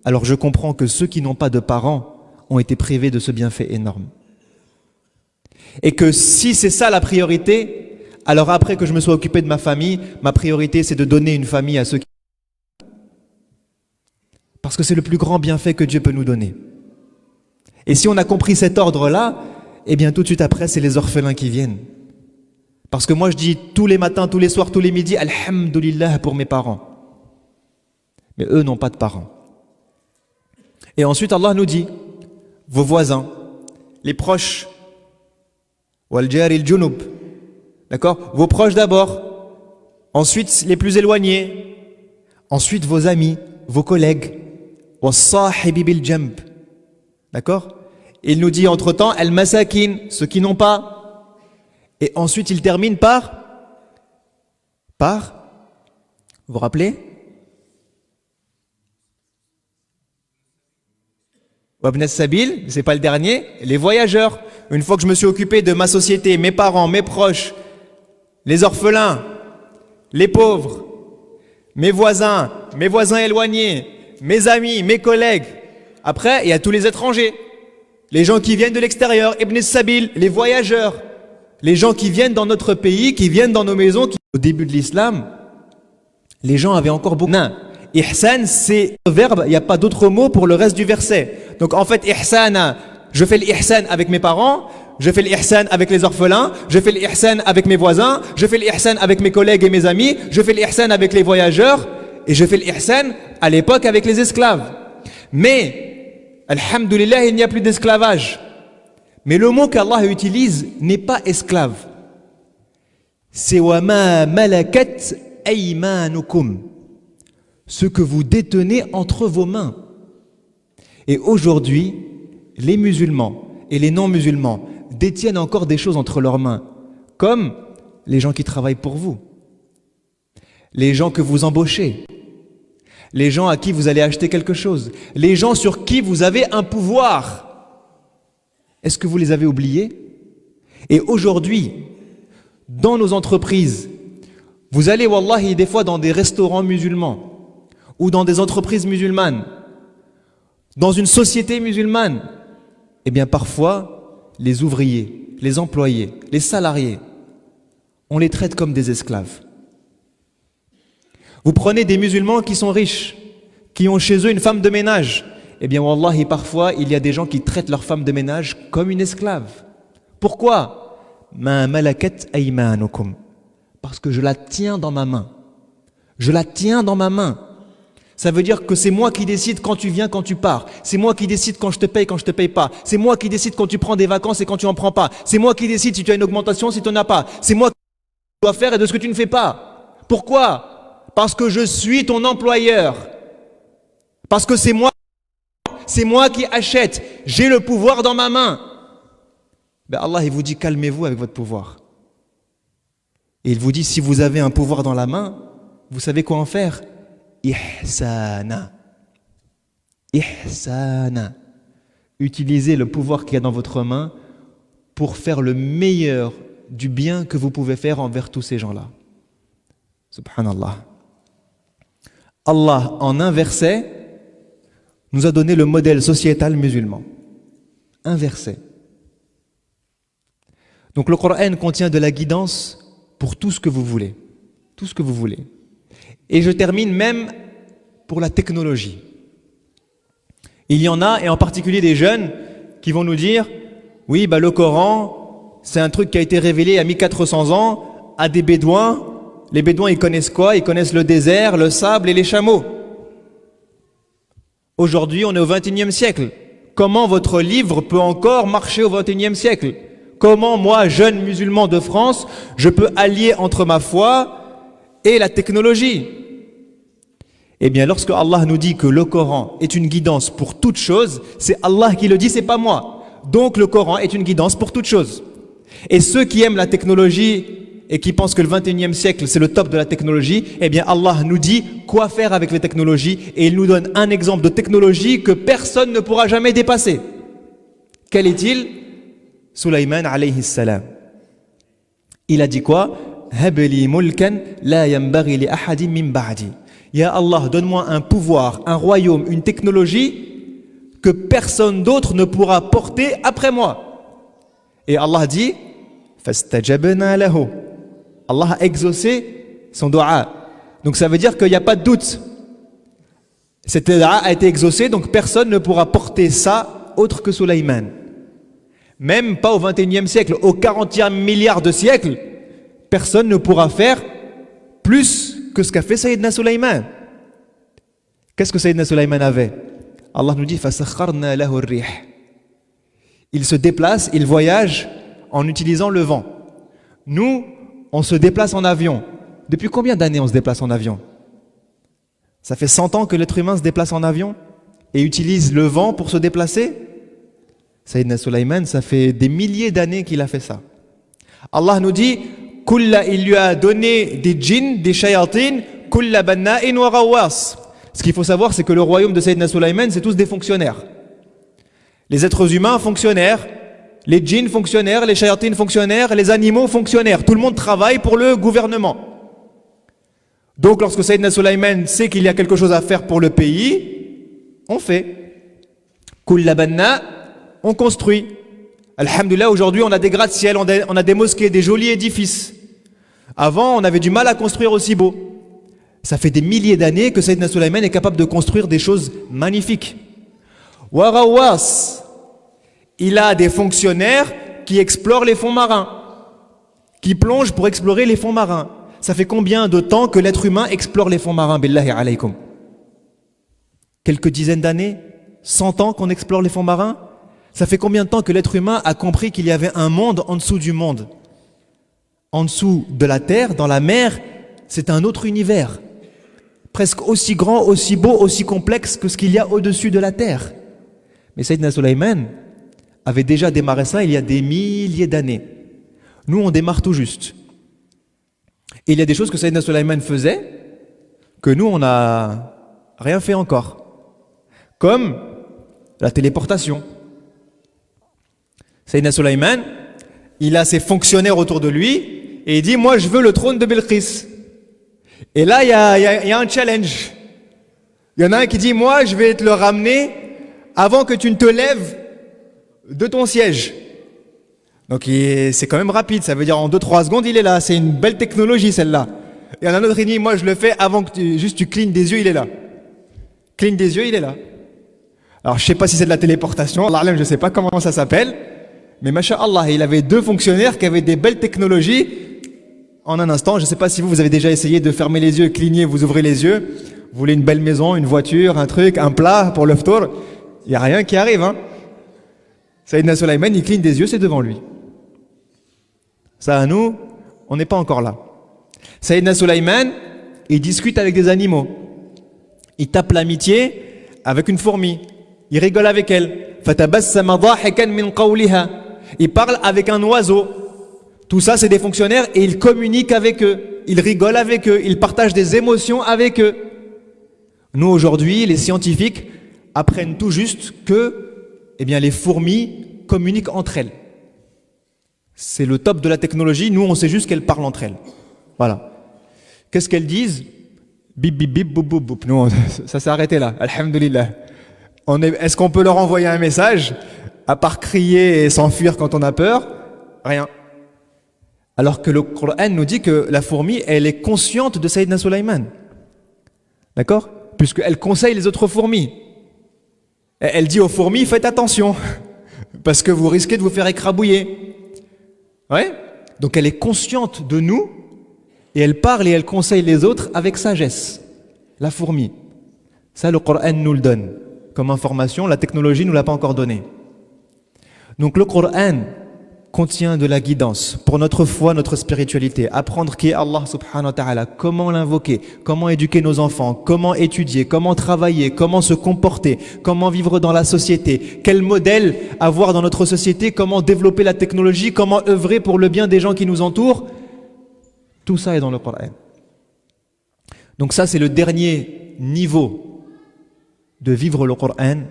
alors je comprends que ceux qui n'ont pas de parents ont été privés de ce bienfait énorme. Et que si c'est ça la priorité, alors après que je me sois occupé de ma famille, ma priorité c'est de donner une famille à ceux qui... Parce que c'est le plus grand bienfait que Dieu peut nous donner. Et si on a compris cet ordre-là, eh bien tout de suite après, c'est les orphelins qui viennent. Parce que moi je dis tous les matins, tous les soirs, tous les midis, Alhamdulillah pour mes parents. Mais eux n'ont pas de parents. Et ensuite Allah nous dit, vos voisins, les proches, wal jari al junub, d'accord? Vos proches d'abord, ensuite les plus éloignés, ensuite vos amis, vos collègues, was sahibi bil jamb, d'accord? Il nous dit entre-temps, al-masakin, ceux qui n'ont pas. Et ensuite, il termine par, vous vous rappelez? Wabn sabil, c'est pas le dernier, les voyageurs. Une fois que je me suis occupé de ma société, mes parents, mes proches, les orphelins, les pauvres, mes voisins éloignés, mes amis, mes collègues. Après, il y a tous les étrangers. Les gens qui viennent de l'extérieur, Ibn Sabil, les voyageurs, les gens qui viennent dans notre pays, qui viennent dans nos maisons. Au début de l'islam, les gens avaient encore beaucoup. Non. Ihsan, c'est un verbe, il n'y a pas d'autre mot pour le reste du verset. Donc en fait, ihsana, je fais l'ihsan avec mes parents, je fais l'ihsan avec les orphelins, je fais l'ihsan avec mes voisins, je fais l'ihsan avec mes collègues et mes amis, je fais l'ihsan avec les voyageurs, et je fais l'ihsan à l'époque avec les esclaves. Mais alhamdulillah, il n'y a plus d'esclavage. Mais le mot qu'Allah utilise n'est pas esclave. C'est wa ma malakat aymanukum, ce que vous détenez entre vos mains. Et aujourd'hui, les musulmans et les non-musulmans détiennent encore des choses entre leurs mains, comme les gens qui travaillent pour vous, les gens que vous embauchez, les gens à qui vous allez acheter quelque chose, les gens sur qui vous avez un pouvoir. Est-ce que vous les avez oubliés? Et aujourd'hui, dans nos entreprises, vous allez, wallahi, des fois dans des restaurants musulmans ou dans des entreprises musulmanes, dans une société musulmane, eh bien parfois, les ouvriers, les employés, les salariés, on les traite comme des esclaves. Vous prenez des musulmans qui sont riches, qui ont chez eux une femme de ménage. Eh bien, wallahi, parfois, il y a des gens qui traitent leur femme de ménage comme une esclave. Pourquoi? Ma malakat aymanukum. Parce que je la tiens dans ma main. Je la tiens dans ma main. Ça veut dire que c'est moi qui décide quand tu viens, quand tu pars. C'est moi qui décide quand je te paye, quand je te paye pas. C'est moi qui décide quand tu prends des vacances et quand tu en prends pas. C'est moi qui décide si tu as une augmentation, si tu n'en as pas. C'est moi qui dois faire et de ce que tu ne fais pas. Pourquoi? Parce que je suis ton employeur. Parce que c'est moi qui achète. J'ai le pouvoir dans ma main. Ben Allah, il vous dit calmez-vous avec votre pouvoir. Et il vous dit si vous avez un pouvoir dans la main, vous savez quoi en faire? Ihsana. Ihsana. Utilisez le pouvoir qu'il y a dans votre main pour faire le meilleur du bien que vous pouvez faire envers tous ces gens-là. Subhanallah. Allah, en un verset, nous a donné le modèle sociétal musulman. Un verset. Donc le Coran contient de la guidance pour tout ce que vous voulez. Tout ce que vous voulez. Et je termine même pour la technologie. Il y en a, et en particulier des jeunes, qui vont nous dire, oui, le Coran, c'est un truc qui a été révélé il y a 1400 ans à des bédouins. Les bédouins, ils connaissent quoi? Ils connaissent le désert, le sable et les chameaux. Aujourd'hui, on est au XXIe siècle. Comment votre livre peut encore marcher au XXIe siècle? Comment moi, jeune musulman de France, je peux allier entre ma foi et la technologie? Eh bien, lorsque Allah nous dit que le Coran est une guidance pour toute chose, c'est Allah qui le dit, c'est pas moi. Donc le Coran est une guidance pour toute chose. Et ceux qui aiment la technologie et qui pensent que le XXIe siècle c'est le top de la technologie, eh bien Allah nous dit quoi faire avec les technologies et il nous donne un exemple de technologie que personne ne pourra jamais dépasser. Quel est-il? Sulaiman alayhi salam. Il a dit quoi? Habli mulkan la yanbaghi li ahadin min ba'di. Ya Allah, donne-moi un pouvoir, un royaume, une technologie que personne d'autre ne pourra porter après moi. Et Allah dit fastajabna lahu. Allah a exaucé son dua. Donc ça veut dire qu'il n'y a pas de doute. Cette dua a été exaucée, donc personne ne pourra porter ça autre que Sulaiman. Même pas au 21e siècle, au 40e milliard de siècles, personne ne pourra faire plus que ce qu'a fait Sayyidina Sulaiman. Qu'est-ce que Sayyidina Sulaiman avait? Allah nous dit fasakharna lahu ar-rih. Il se déplace, il voyage en utilisant le vent. Nous, on se déplace en avion. Depuis combien d'années on se déplace en avion? Ça fait 100 ans que l'être humain se déplace en avion et utilise le vent pour se déplacer. Sayyidina Sulaiman, ça fait des milliers d'années qu'il a fait ça. Allah nous dit Kulla, il lui a donné des djinns, des shayatin, kulla banna'in wa ghawwas. Ce qu'il faut savoir, c'est que le royaume de Sayyidina Sulaiman, c'est tous des fonctionnaires. Les êtres humains, fonctionnaires. Les djinns, fonctionnaires. Les shayatines, fonctionnaires. Les animaux, fonctionnaires. Tout le monde travaille pour le gouvernement. Donc, lorsque Sayyidina Sulaiman sait qu'il y a quelque chose à faire pour le pays, on fait. Kulla banna, on construit. Alhamdulillah, aujourd'hui, on a des gratte-ciel, on a des mosquées, des jolis édifices. Avant, on avait du mal à construire aussi beau. Ça fait des milliers d'années que Sayyidina Sulaiman est capable de construire des choses magnifiques. Warawas, il a des fonctionnaires qui explorent les fonds marins, qui plongent pour explorer les fonds marins. Ça fait combien de temps que l'être humain explore les fonds marins, billahi alaykum? Quelques dizaines d'années? 100 ans qu'on explore les fonds marins? Ça fait combien de temps que l'être humain a compris qu'il y avait un monde en dessous du monde? En dessous de la terre, dans la mer, c'est un autre univers. Presque aussi grand, aussi beau, aussi complexe que ce qu'il y a au-dessus de la terre. Mais Sayyidina Sulaiman avait déjà démarré ça il y a des milliers d'années. Nous, on démarre tout juste. Et il y a des choses que Sayyidina Sulaiman faisait que nous, on n'a rien fait encore. Comme la téléportation. Sayyidina Sulaiman, il a ses fonctionnaires autour de lui et il dit, moi je veux le trône de Belkis. Et là, il y a un challenge. Il y en a un qui dit, moi je vais te le ramener avant que tu ne te lèves de ton siège. Donc c'est quand même rapide, ça veut dire en 2-3 secondes il est là, c'est une belle technologie celle-là. Et il y en a un autre qui dit, moi je le fais avant que tu clignes des yeux, il est là. Cligne des yeux, il est là. Alors je sais pas si c'est de la téléportation, Allah alam, je sais pas comment ça s'appelle. Mais masha'Allah, il avait 2 fonctionnaires qui avaient des belles technologies. En un instant, je ne sais pas si vous avez déjà essayé de fermer les yeux, cligner, vous ouvrez les yeux. Vous voulez une belle maison, une voiture, un truc, un plat pour le ftour. Il n'y a rien qui arrive. Sayyidina Sulaiman, il cligne des yeux, c'est devant lui. Ça, à nous, on n'est pas encore là. Sayyidina Sulaiman, il discute avec des animaux. Il tape l'amitié avec une fourmi. Il rigole avec elle. فَتَبَسَّمَ ضَاحِكًا مِنْ قَوْلِهَا. Il parle avec un oiseau. Tout ça, c'est des fonctionnaires et il communique avec eux. Il rigole avec eux. Il partage des émotions avec eux. Nous, aujourd'hui, les scientifiques apprennent tout juste que les fourmis communiquent entre elles. C'est le top de la technologie. Nous, on sait juste qu'elles parlent entre elles. Voilà. Qu'est-ce qu'elles disent? Bip, bip, bip, boum, boum, boum. Nous, ça s'est arrêté là. Alhamdulillah. Est-ce qu'on peut leur envoyer un message, à part crier et s'enfuir quand on a peur? Rien. Alors que le Coran nous dit que la fourmi, elle est consciente de Sayyidina Sulaiman. D'accord? Puisqu'elle conseille les autres fourmis. Elle dit aux fourmis, faites attention, parce que vous risquez de vous faire écrabouiller. Ouais? Donc elle est consciente de nous, et elle parle et elle conseille les autres avec sagesse. La fourmi. Ça, le Coran nous le donne comme information, la technologie ne nous l'a pas encore donné. Donc le Coran contient de la guidance pour notre foi, notre spiritualité, apprendre qui est Allah subhanahu wa ta'ala, comment l'invoquer, comment éduquer nos enfants, comment étudier, comment travailler, comment se comporter, comment vivre dans la société, quel modèle avoir dans notre société, comment développer la technologie, comment œuvrer pour le bien des gens qui nous entourent. Tout ça est dans le Coran. Donc ça, c'est le dernier niveau de vivre le Coran,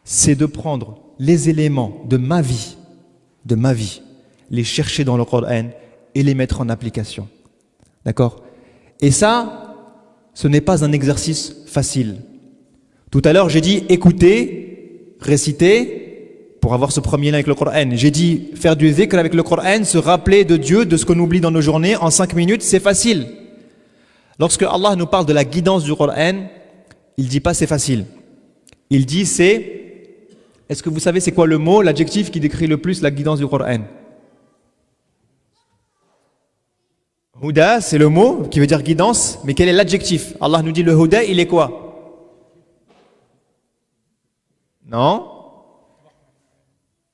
c'est de prendre les éléments de ma vie, les chercher dans le Coran et les mettre en application. D'accord? Et ça, ce n'est pas un exercice facile. Tout à l'heure, j'ai dit écouter, réciter, pour avoir ce premier lien avec le Coran. J'ai dit faire du dhikr avec le Coran, se rappeler de Dieu, de ce qu'on oublie dans nos journées, en 5 minutes, c'est facile. Lorsque Allah nous parle de la guidance du Coran, il ne dit pas c'est facile. Il dit c'est... Est-ce que vous savez c'est quoi le mot, l'adjectif qui décrit le plus la guidance du Coran? Huda, c'est le mot qui veut dire guidance, mais quel est l'adjectif? Allah nous dit le Huda, il est quoi? Non?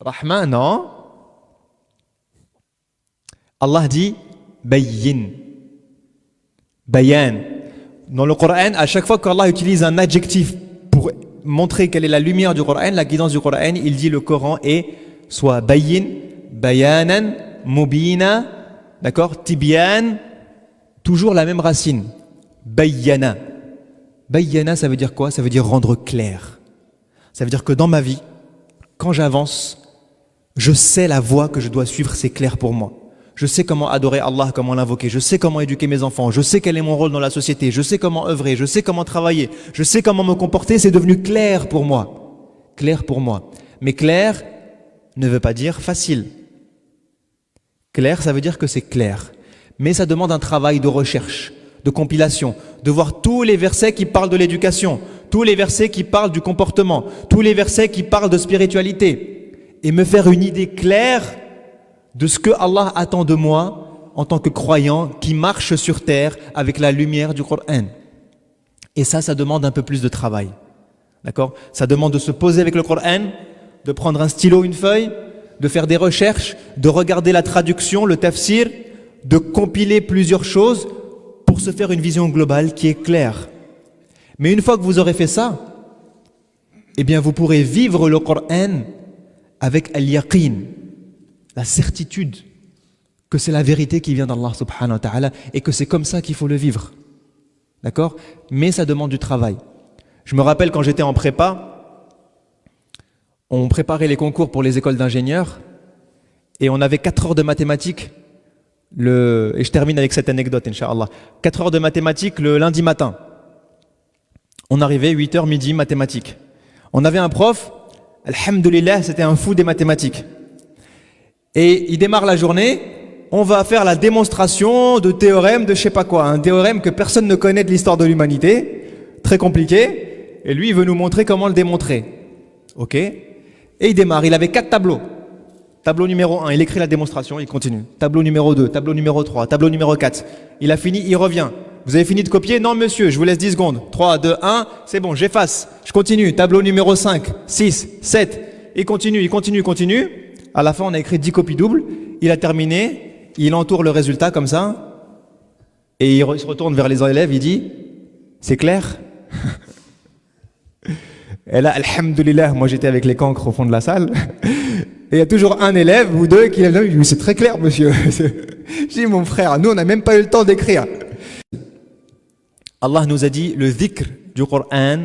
Rahman, non? Allah dit Bayyin. Bayan. Dans le Coran, à chaque fois qu'Allah utilise un adjectif pour montrer quelle est la lumière du Coran, la guidance du Coran, il dit le Coran est soit bayin, bayanan, mubina, d'accord, tibyan, toujours la même racine, bayana. Bayana, ça veut dire quoi? Ça veut dire rendre clair. Ça veut dire que dans ma vie, quand j'avance, je sais la voie que je dois suivre, c'est clair pour moi. Je sais comment adorer Allah, comment l'invoquer, je sais comment éduquer mes enfants, je sais quel est mon rôle dans la société, je sais comment œuvrer, je sais comment travailler, je sais comment me comporter, c'est devenu clair pour moi. Clair pour moi. Mais clair ne veut pas dire facile. Clair, ça veut dire que c'est clair. Mais ça demande un travail de recherche, de compilation, de voir tous les versets qui parlent de l'éducation, tous les versets qui parlent du comportement, tous les versets qui parlent de spiritualité, et me faire une idée claire de ce que Allah attend de moi en tant que croyant qui marche sur terre avec la lumière du Coran. Et ça demande un peu plus de travail. D'accord? Ça demande de se poser avec le Coran, de prendre un stylo, une feuille, de faire des recherches, de regarder la traduction, le tafsir, de compiler plusieurs choses pour se faire une vision globale qui est claire. Mais une fois que vous aurez fait ça, eh bien vous pourrez vivre le Coran avec al-yaqin, la certitude que c'est la vérité qui vient d'Allah subhanahu wa ta'ala et que c'est comme ça qu'il faut le vivre. D'accord? Mais ça demande du travail. Je me rappelle quand j'étais en prépa, on préparait les concours pour les écoles d'ingénieurs et on avait 4 heures de mathématiques et je termine avec cette anecdote, Inch'Allah. 4 heures de mathématiques le lundi matin. On arrivait 8h midi mathématiques. On avait un prof, alhamdoulilah, c'était un fou des mathématiques. Et il démarre la journée, on va faire la démonstration de théorème de je sais pas quoi, un théorème que personne ne connaît de l'histoire de l'humanité, très compliqué, et lui il veut nous montrer comment le démontrer. Ok? Et il démarre, il avait 4 tableaux. Tableau numéro 1, il écrit la démonstration, il continue. Tableau numéro 2, tableau numéro 3, tableau numéro 4. Il a fini, il revient. Vous avez fini de copier? Non monsieur, je vous laisse 10 secondes. 3, 2, 1, c'est bon, j'efface. Je continue. Tableau numéro 5, 6, 7. Il continue. À la fin, on a écrit 10 copies doubles. Il a terminé. Il entoure le résultat comme ça. Et il se retourne vers les élèves. Il dit, c'est clair? Et là, alhamdoulilah, moi j'étais avec les cancres au fond de la salle. Et il y a toujours un élève ou deux qui dit, oui, c'est très clair, monsieur. Je dis, mon frère, nous on n'a même pas eu le temps d'écrire. Allah nous a dit, le dhikr du Coran,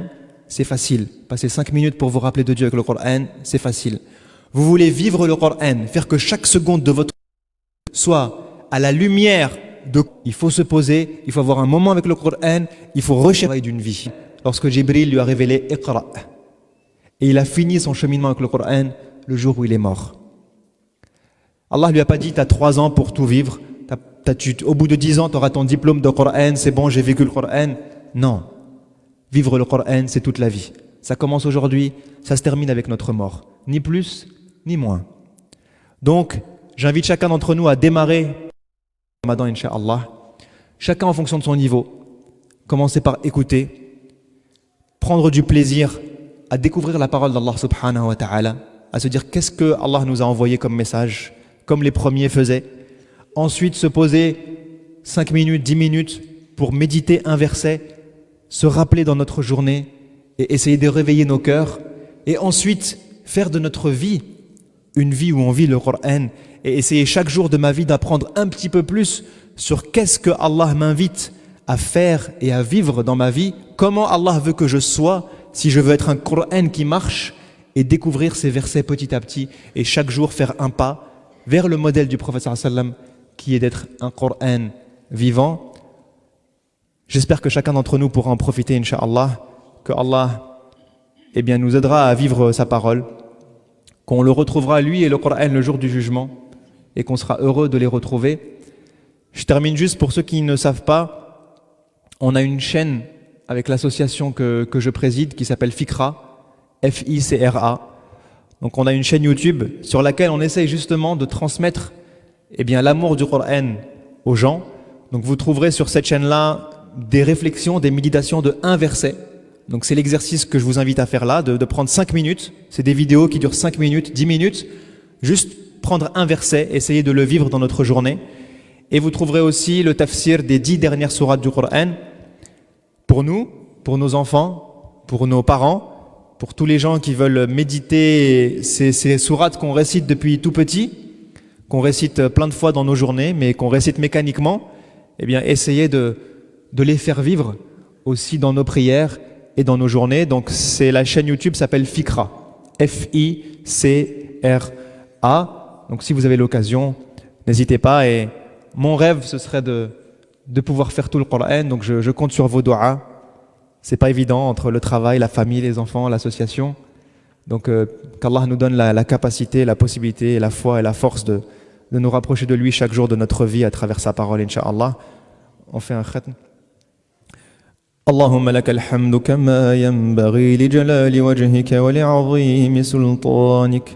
c'est facile. Passer 5 minutes pour vous rappeler de Dieu avec le Coran, c'est facile. Vous voulez vivre le Coran, faire que chaque seconde de votre vie soit à la lumière de... Il faut se poser, il faut avoir un moment avec le Coran, il faut rechercher d'une vie. Lorsque Jibril lui a révélé Iqra, et il a fini son cheminement avec le Coran le jour où il est mort. Allah lui a pas dit, tu as 3 ans pour tout vivre, au bout de 10 ans, tu auras ton diplôme de Coran, c'est bon, j'ai vécu le Coran. Non. Vivre le Coran, c'est toute la vie. Ça commence aujourd'hui, ça se termine avec notre mort. Ni plus, ni moins. Donc, j'invite chacun d'entre nous à démarrer le Ramadan, Inch'Allah. Chacun en fonction de son niveau. Commencer par écouter, prendre du plaisir à découvrir la parole d'Allah subhanahu wa ta'ala, à se dire qu'est-ce que Allah nous a envoyé comme message, comme les premiers faisaient. Ensuite, se poser 5 minutes, 10 minutes pour méditer un verset, se rappeler dans notre journée et essayer de réveiller nos cœurs. Et ensuite, faire de notre vie une vie où on vit le Coran et essayer chaque jour de ma vie d'apprendre un petit peu plus sur qu'est-ce que Allah m'invite à faire et à vivre dans ma vie, comment Allah veut que je sois, si je veux être un Coran qui marche, et découvrir ces versets petit à petit et chaque jour faire un pas vers le modèle du prophète sallallahu alayhi wa sallam qui est d'être un Coran vivant. J'espère que chacun d'entre nous pourra en profiter, Inch'Allah, que Allah nous aidera à vivre sa parole, qu'on le retrouvera lui et le Coran le jour du jugement et qu'on sera heureux de les retrouver. Je termine juste pour ceux qui ne savent pas, on a une chaîne avec l'association que je préside qui s'appelle Fikra, F-I-C-R-A. Donc on a une chaîne YouTube sur laquelle on essaye justement de transmettre l'amour du Coran aux gens. Donc vous trouverez sur cette chaîne-là des réflexions, des méditations de un verset. Donc c'est l'exercice que je vous invite à faire là, de prendre 5 minutes. C'est des vidéos qui durent 5 minutes, 10 minutes. Juste prendre un verset, essayer de le vivre dans notre journée. Et vous trouverez aussi le tafsir des 10 dernières sourates du Coran. Pour nous, pour nos enfants, pour nos parents, pour tous les gens qui veulent méditer ces sourates qu'on récite depuis tout petit, qu'on récite plein de fois dans nos journées, mais qu'on récite mécaniquement, essayez de les faire vivre aussi dans nos prières et dans nos journées. Donc la chaîne YouTube s'appelle Fikra, F-I-C-R-A. Donc si vous avez l'occasion, n'hésitez pas. Et mon rêve, ce serait de pouvoir faire tout le Coran. Donc je compte sur vos doigts. C'est pas évident entre le travail, la famille, les enfants, l'association. Donc qu'Allah nous donne la capacité, la possibilité, la foi et la force de nous rapprocher de lui chaque jour de notre vie à travers sa parole, Inch'Allah. On fait un khatm. اللهم لك الحمد كما ينبغي لجلال وجهك ولعظيم سلطانك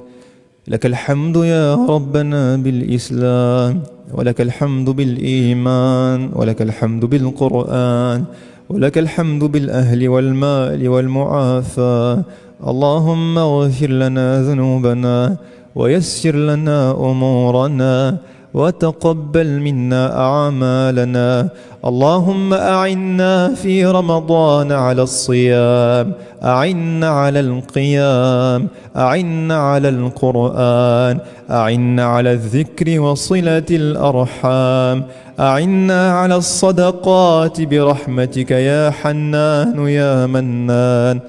لك الحمد يا ربنا بالإسلام ولك الحمد بالإيمان ولك الحمد بالقرآن ولك الحمد بالأهل والمال والمعافاة اللهم اغفر لنا ذنوبنا ويسر لنا أمورنا وتقبل منا أعمالنا اللهم أعنا في رمضان على الصيام أعنا على القيام أعنا على القرآن أعنا على الذكر وصلة الأرحام أعنا على الصدقات برحمتك يا حنان يا منان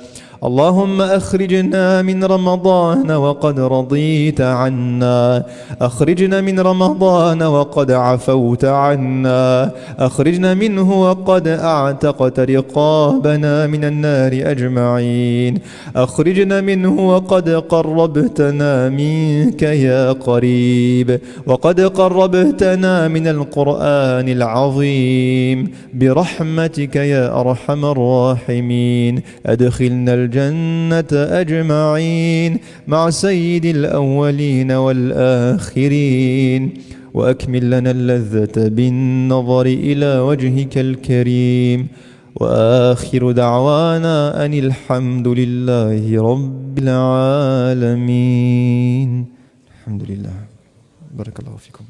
اللهم أخرجنا من رمضان وقد رضيت عنا أخرجنا من رمضان وقد عفوت عنا أخرجنا منه وقد أعتقت رقابنا من النار أجمعين أخرجنا منه وقد قربتنا منك يا قريب وقد قربتنا من القرآن العظيم برحمتك يا أرحم الراحمين أدخلنا الجنة أجمعين مع سيد الأولين والآخرين وأكمل لنا اللذة بالنظر إلى وجهك الكريم وآخر دعوانا أن الحمد لله رب العالمين الحمد لله بارك الله فيكم